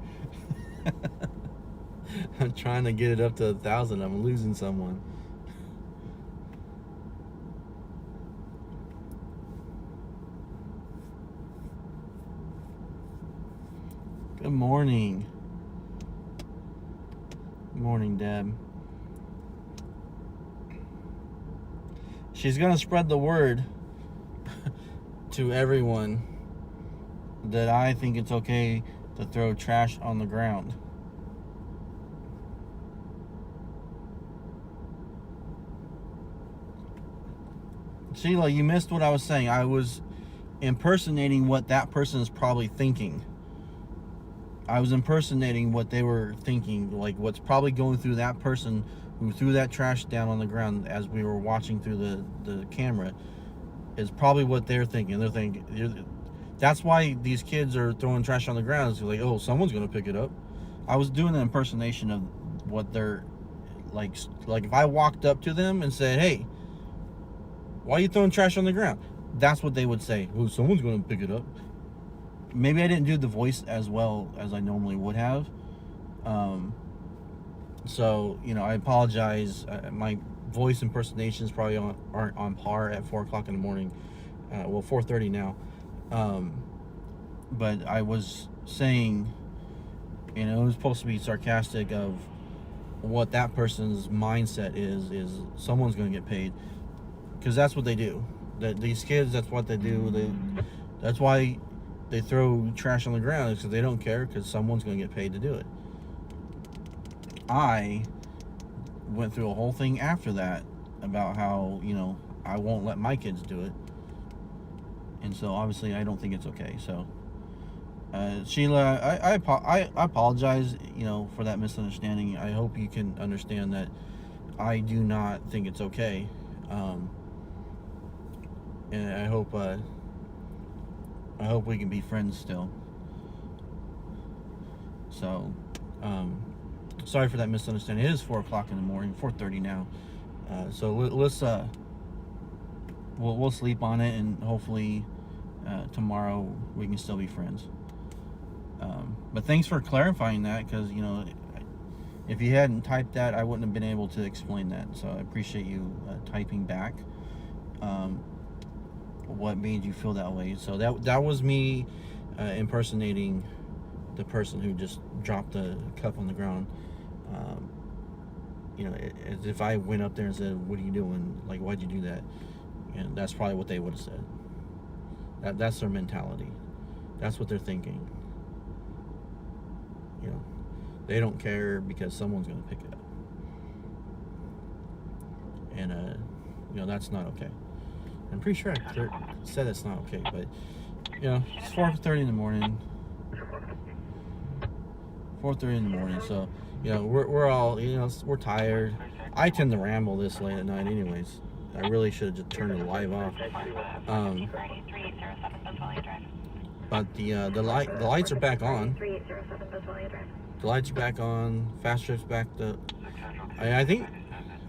I'm trying to get it up to 1,000. I'm losing someone. Good morning. Good morning, Deb. She's gonna spread the word to everyone that I think it's okay to throw trash on the ground. Sheila, you missed what I was saying. I was impersonating what that person is probably thinking. I was impersonating what they were thinking, like what's probably going through that person who threw that trash down on the ground as we were watching through the camera is probably what they're thinking. They're thinking, that's why these kids are throwing trash on the ground. It's like, oh, someone's going to pick it up. I was doing an impersonation of what they're like if I walked up to them and said, hey, why are you throwing trash on the ground? That's what they would say. Well, someone's going to pick it up. Maybe I didn't do the voice as well as I normally would have. So, you know, I apologize. My voice impersonations probably aren't on par at 4 o'clock in the morning. Well, 4:30 now. But I was saying, you know, it was supposed to be sarcastic of what that person's mindset is someone's going to get paid. Because that's what they do. These kids, that's what they do. That's why they throw trash on the ground, because they don't care, because someone's going to get paid to do it. I went through a whole thing after that about how, you know, I won't let my kids do it. And so obviously I don't think it's okay. So Sheila, I apologize, you know, for that misunderstanding. I hope you can understand that I do not think it's okay. And I hope we can be friends still. So, sorry for that misunderstanding. It is 4 o'clock in the morning, 4:30 now. So let's we'll sleep on it, and hopefully tomorrow we can still be friends. But thanks for clarifying that, because, you know, if you hadn't typed that, I wouldn't have been able to explain that. So I appreciate you typing back. What made you feel that way? So that was me impersonating the person who just dropped the cup on the ground. You know, as if I went up there and said, "What are you doing? Like, why'd you do that?" And that's probably what they would have said. That's their mentality. That's what they're thinking. You know, they don't care because someone's going to pick it up. And, you know, that's not okay. I'm pretty sure I said it's not okay, but, you know, it's 4:30 in the morning. 4:30 in the morning, so, you know, we're all, you know, we're tired. I tend to ramble this late at night anyways. I really should have just turned the live off. But the lights are back on. The lights are back on. Fast Trip's back to. I think,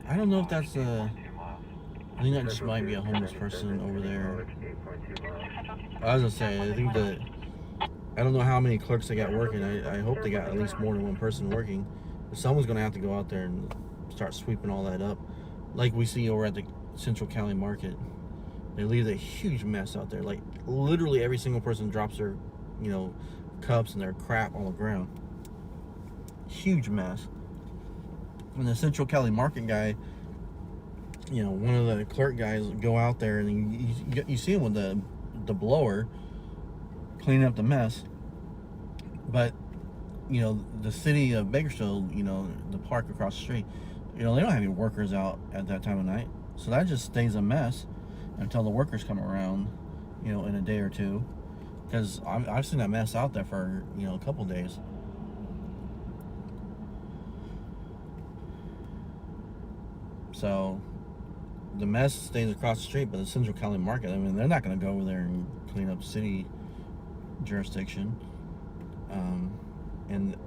I don't know if that's I think that just might be a homeless person over there. I was gonna say, I think I don't know how many clerks they got working. I hope they got at least more than one person working. But someone's gonna have to go out there and start sweeping all that up, like we see over at the Central Cali Market. They leave a huge mess out there. Like literally every single person drops their, you know, cups and their crap on the ground. Huge mess. And the Central Cali Market guy, you know, one of the clerk guys go out there and you see him with the blower cleaning up the mess. But, you know, the city of Bakersfield, you know, the park across the street, you know, they don't have any workers out at that time of night. So that just stays a mess until the workers come around, you know, in a day or two. Because I've seen that mess out there for, you know, a couple days. So the mess stays across the street, but the Central Cali Market, I mean, they're not going to go over there and clean up city jurisdiction. And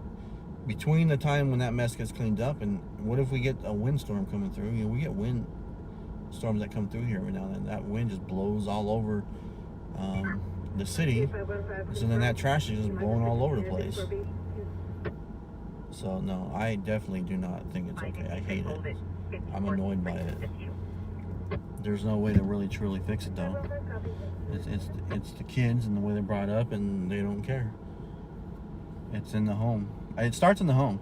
between the time when that mess gets cleaned up and what if we get a windstorm coming through? You know, we get wind storms that come through here every now and then. That wind just blows all over the city, so then that trash is just blowing all over the place. So no, I definitely do not think it's okay. I hate it. I'm annoyed by it. There's no way to really truly fix it though. It's the kids and the way they're brought up, and they don't care. It's in the home. It starts in the home.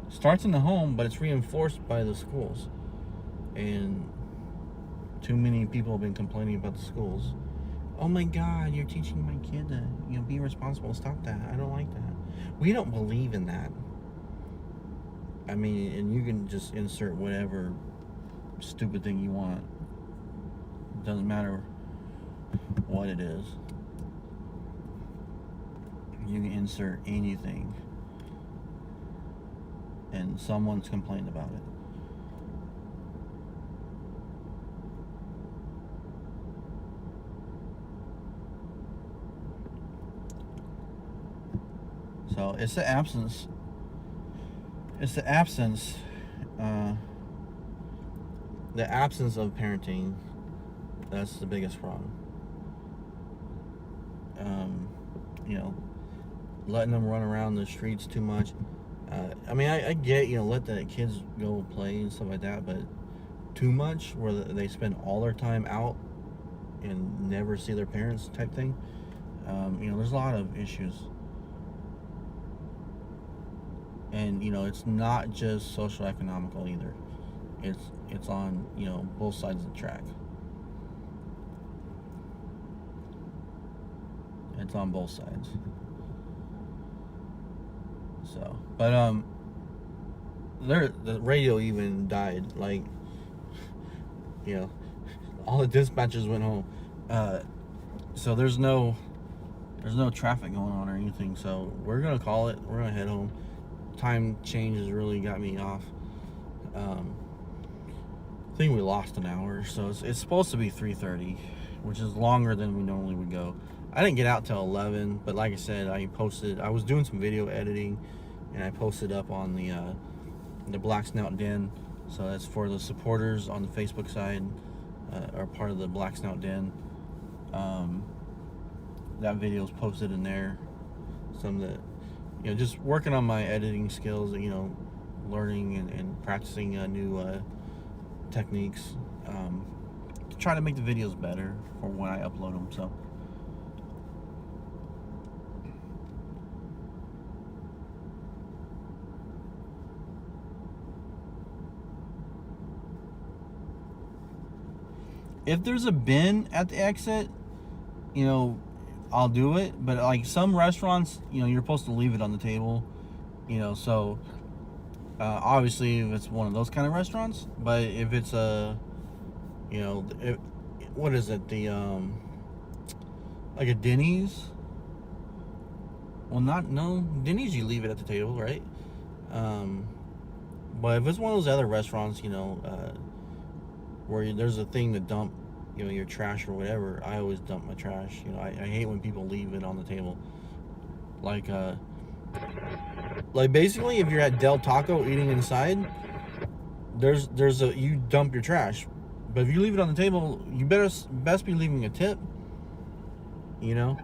Starts in the home, but it's reinforced by the schools. And too many people have been complaining about the schools. Oh my God, you're teaching my kid to, you know, be responsible. Stop that. I don't like that. We don't believe in that. I mean, and you can just insert whatever stupid thing you want. It doesn't matter what it is. You can insert anything. And someone's complained about it. So it's the absence. It's the absence. The absence of parenting. That's the biggest problem. You know, letting them run around the streets too much. I mean, I get, you know, let the kids go play and stuff like that, but too much where they spend all their time out and never see their parents type thing. You know, there's a lot of issues. And, you know, it's not just social economical either. It's on, you know, both sides of the track. It's on both sides. So, but the radio even died. Like, you know, all the dispatchers went home. So there's no traffic going on or anything. So we're gonna call it. We're gonna head home. Time change has really got me off. I think we lost an hour. So it's supposed to be 3:30, which is longer than we normally would go. I didn't get out till 11, but like I said, I was doing some video editing, and I posted up on the Black Snout Den. So that's for the supporters on the Facebook side, are part of the Black Snout Den. That video is posted in there. Some of the, you know, just working on my editing skills, you know, learning and practicing new techniques to try to make the videos better for when I upload them. So. If there's a bin at the exit, you know, I'll do it. But like some restaurants, you know, you're supposed to leave it on the table, you know. So obviously, if it's one of those kind of restaurants, but if it's a, you know, what is it? The like a Denny's. Well, Denny's you leave it at the table, right? But if it's one of those other restaurants, you know, where there's a thing to dump, you know, your trash or whatever, I always dump my trash. You know, I hate when people leave it on the table. Like basically, if you're at Del Taco eating inside, you dump your trash, but if you leave it on the table, you best be leaving a tip. You know,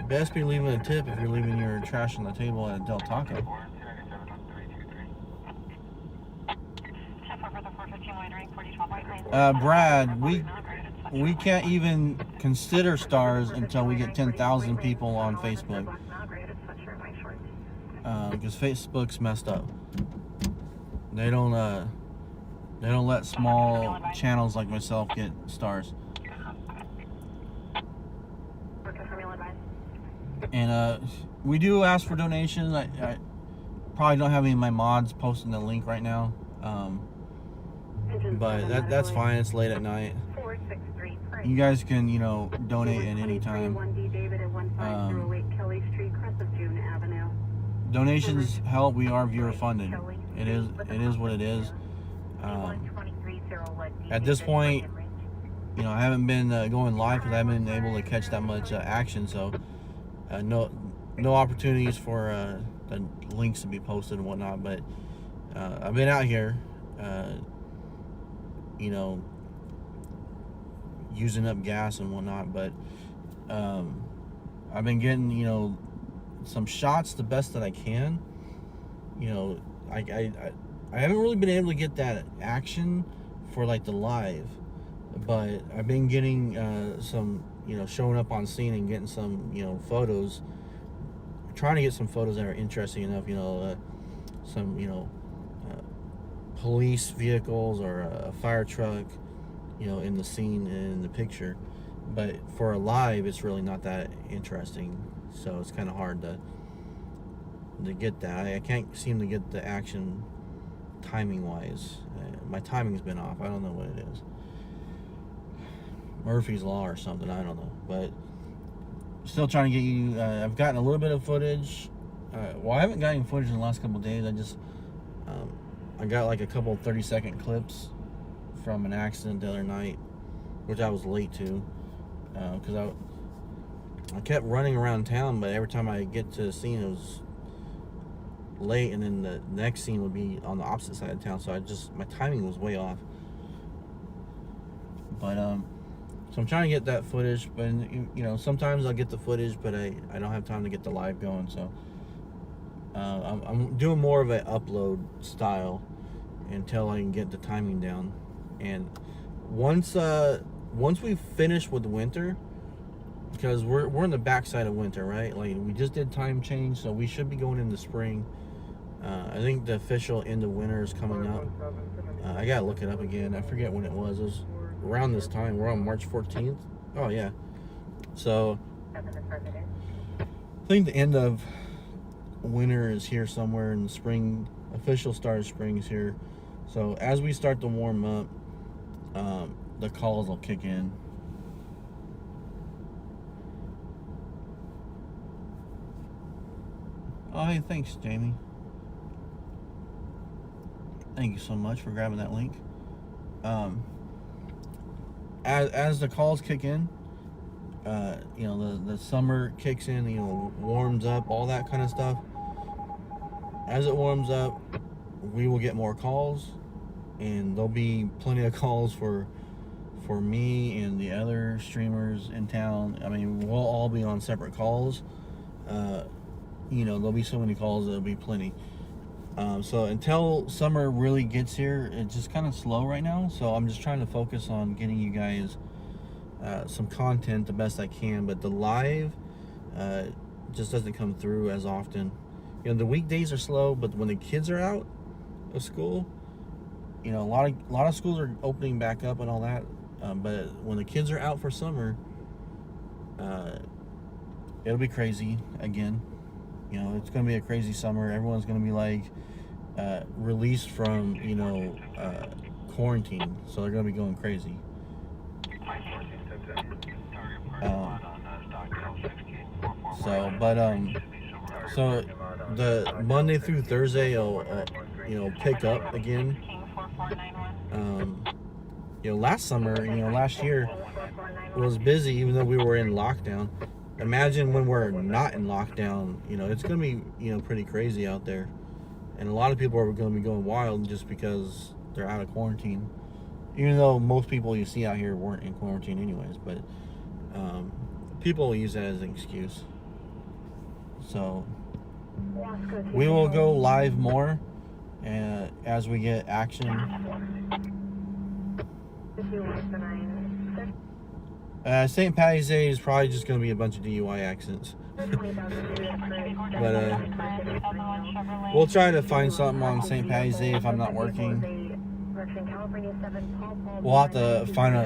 best be leaving a tip if you're leaving your trash on the table at Del Taco. Brad, we can't even consider stars until we get 10,000 people on Facebook. Because Facebook's messed up. They don't let small channels like myself get stars. And we do ask for donations. I probably don't have any of my mods posting the link right now. But that's fine. It's late at night. You guys can, you know, donate at any time. Donations help. We are viewer funded. It is what it is. At this point, you know, I haven't been going live because I haven't been able to catch that much action. So no opportunities for the links to be posted and whatnot. But I've been out here. You know, using up gas and whatnot, but I've been getting, you know, some shots the best that I can. You know, I haven't really been able to get that action for like the live, but I've been getting some, you know, showing up on scene and getting some, you know, photos, trying to get some photos that are interesting enough, you know, some, you know, police vehicles or a fire truck, you know, in the scene and in the picture. But for a live, it's really not that interesting, so it's kind of hard to get that. I can't seem to get the action timing wise. My timing's been off. I don't know what it is. Murphy's Law or something, I don't know. But still trying to get you. I've gotten a little bit of footage. Well, I haven't gotten footage in the last couple of days. I got like a couple 30-second clips from an accident the other night, which I was late to, because I kept running around town, but every time I get to a scene, it was late, and then the next scene would be on the opposite side of town, so my timing was way off. But so I'm trying to get that footage, but you know, sometimes I'll get the footage, but I don't have time to get the live going, so I'm doing more of an upload style until I can get the timing down. And once we finish with winter, because we're in the backside of winter, right? Like, we just did time change, so we should be going into spring. I think the official end of winter is coming up. I gotta look it up again. I forget when it was. It was around this time. We're on March 14th. Oh yeah. So I think the end of winter is here somewhere, and spring, official start of spring is here. So as we start to warm up, the calls will kick in. Oh, hey, thanks, Jamie. Thank you so much for grabbing that link. As the calls kick in, you know, the summer kicks in, you know, warms up, all that kind of stuff. As it warms up, we will get more calls, and there'll be plenty of calls for me and the other streamers in town. I mean, we'll all be on separate calls. You know, there'll be so many calls, there'll be plenty. So until summer really gets here, it's just kind of slow right now. So I'm just trying to focus on getting you guys some content the best I can. But the live just doesn't come through as often. You know, the weekdays are slow, but when the kids are out of school, you know, a lot of schools are opening back up and all that. But when the kids are out for summer, It'll be crazy again. You know, it's going to be a crazy summer. Everyone's going to be like released from, you know, quarantine. So they're going to be going crazy. So the Monday through Thursday will, you know, pick up again. You know, last year was busy even though we were in lockdown. Imagine when we're not in lockdown, you know, it's going to be, you know, pretty crazy out there. And a lot of people are going to be going wild just because they're out of quarantine. Even though most people you see out here weren't in quarantine anyways, but people will use that as an excuse. So we will go live more as we get action. St. Patty's Day is probably just going to be a bunch of DUI accidents. But we'll try to find something on St. Patty's Day if I'm not working. We'll have to find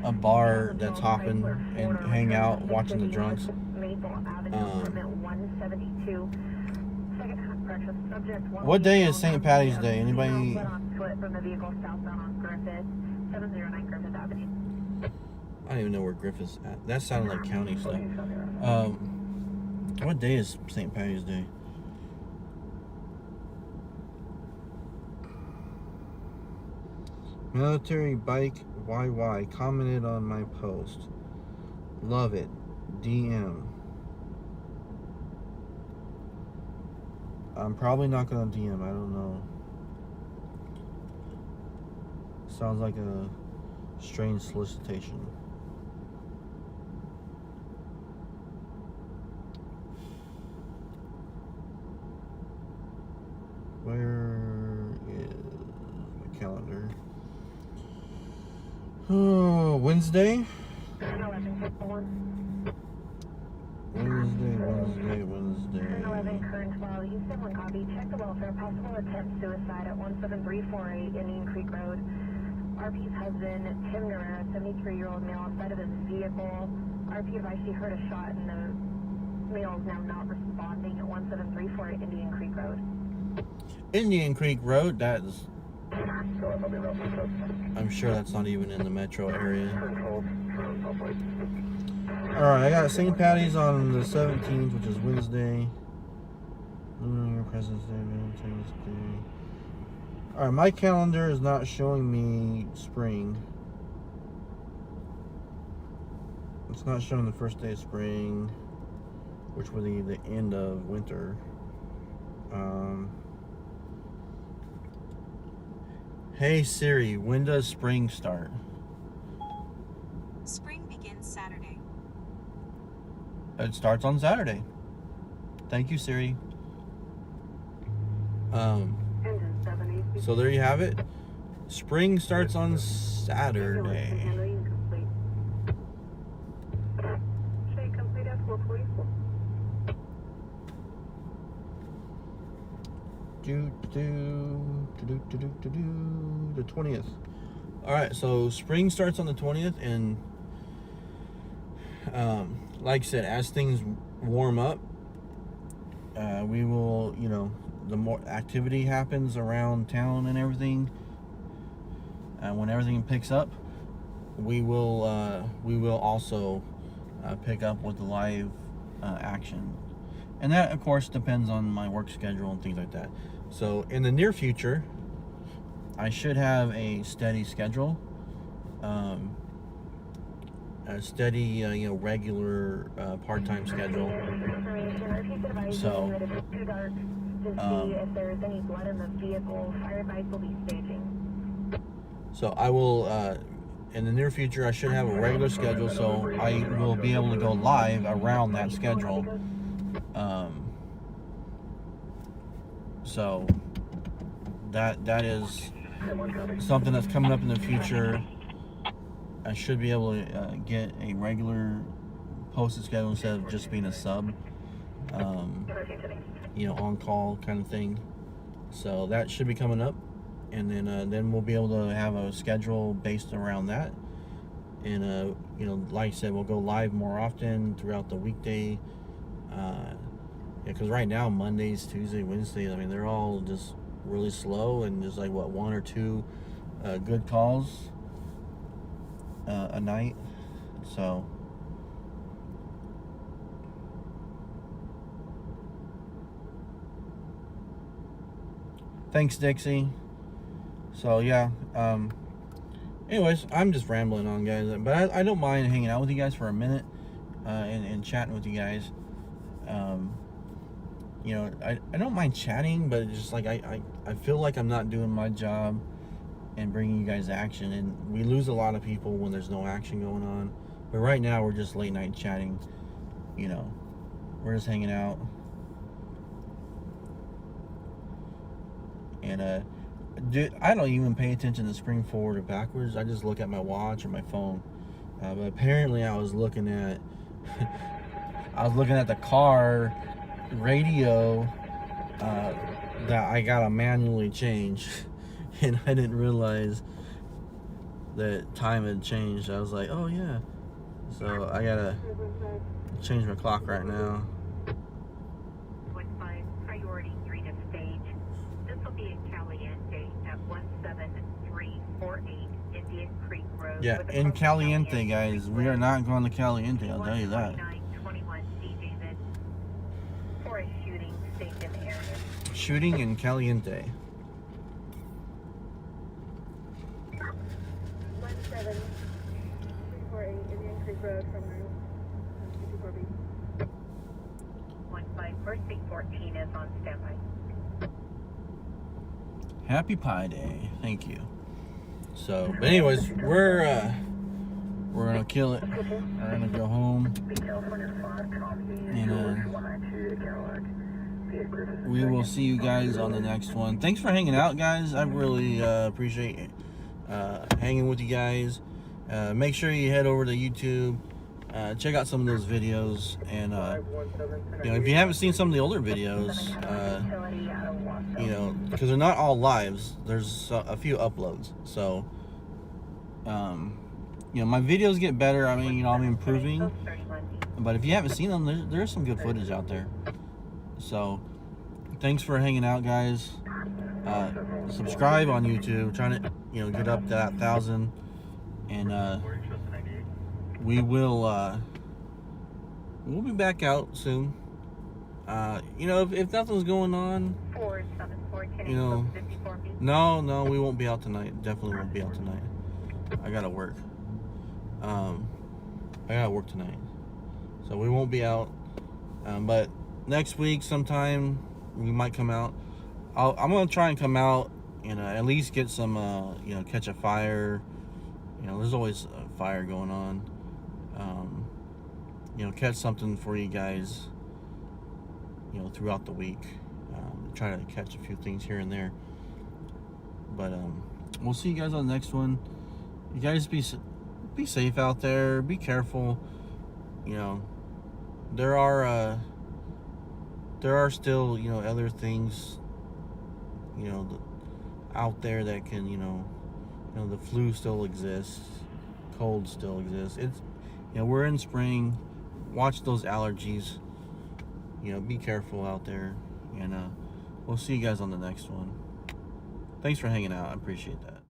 a bar that's hopping and hang out watching the drunks. What day is St. Patty's Day? Anybody? I don't even know where Griffith's at. That sounded like county stuff. What day is St. Patty's Day? Military Bike YY commented on my post. Love it. DM. I'm probably not gonna DM. I don't know. Sounds like a strange solicitation. Where is my calendar? Oh, Wednesday. Wednesday. 11 current while Houston 1 copy. Check the welfare. Possible attempt suicide at 17348 Indian Creek Road. RP's husband, Tim Guerrero, 73-year-old male, outside of his vehicle. RP advised he heard a shot and the male is now not responding at 17348 Indian Creek Road. Indian Creek Road, that's... I'm sure that's not even in the metro area. Alright, I got St. Patty's on the 17th, which is Wednesday. Lunar President's Day, Valentine's Day. Alright, my calendar is not showing me spring. It's not showing the first day of spring, which would be the end of winter. Hey Siri, when does spring start? Spring begins Saturday. It starts on Saturday. Thank you, Siri. So there you have it. Spring starts on Saturday. The 20th. Alright, so spring starts on the 20th, and like I said, as things warm up, we will, you know, the more activity happens around town and everything, when everything picks up, we will also pick up with the live action. And that, of course, depends on my work schedule and things like that. So in the near future, I should have a steady schedule, a steady, you know, regular part-time schedule. So, if there's any blood in the vehicle, fire advice will be staging. So I will, in the near future, I should have a regular schedule, so I will be able to go live around that schedule. So that is something that's coming up in the future. I should be able to get a regular posted schedule instead of just being a sub, you know, on call kind of thing. So that should be coming up, and then we'll be able to have a schedule based around that. And you know, like I said, we'll go live more often throughout the weekday. Yeah, because right now Mondays, Tuesday, Wednesdays, I mean, they're all just really slow, and just like what, 1 or 2 good calls a night. So thanks, Dixie. So yeah, anyways, I'm just rambling on, guys, but I don't mind hanging out with you guys for a minute and chatting with you guys. You know, I don't mind chatting, but it's just like I feel like I'm not doing my job and bringing you guys action, and we lose a lot of people when there's no action going on. But right now we're just late night chatting, you know, we're just hanging out. And dude, I don't even pay attention to spring forward or backwards. I just look at my watch or my phone. But apparently I was looking at the car radio that I gotta manually change, and I didn't realize that time had changed. I was like, oh yeah, so I gotta change my clock right now. 15 priority 3 to stage. This will be in Caliente at 17348 Indian Creek Road. Yeah, in Caliente, guys. We are not going to Caliente, I'll tell you that. 21 David for a shooting staged in the area. Shooting in Caliente. 17348 Indian Creek Road from 224B. 15 is on standby. Happy Pie Day. Thank you. So, but anyways, we're gonna kill it. We're gonna go home, and we will see you guys on the next one. Thanks for hanging out, guys. I really appreciate hanging with you guys. Make sure you head over to YouTube, check out some of those videos, and you know, if you haven't seen some of the older videos, you know, because they're not all lives, there's a few uploads. So you know, my videos get better. I mean, you know, I'm improving, but if you haven't seen them, there's some good footage out there. So thanks for hanging out, guys. Subscribe on YouTube, trying to, you know, get up to that 1,000, and we will we'll be back out soon. You know, if nothing's going on, you know, no, we won't be out tonight. Definitely won't be out tonight. I gotta work. I gotta work tonight, so we won't be out. But next week sometime we might come out. I'm gonna try and come out and at least get some, you know, catch a fire. You know, there's always a fire going on. You know, catch something for you guys, you know, throughout the week. Try to catch a few things here and there. But we'll see you guys on the next one. You guys be safe out there. Be careful. You know, there are still, you know, other things, you know, out there that can, you know, the flu still exists, cold still exists. It's, you know, we're in spring. Watch those allergies. You know, be careful out there, and we'll see you guys on the next one. Thanks for hanging out. I appreciate that.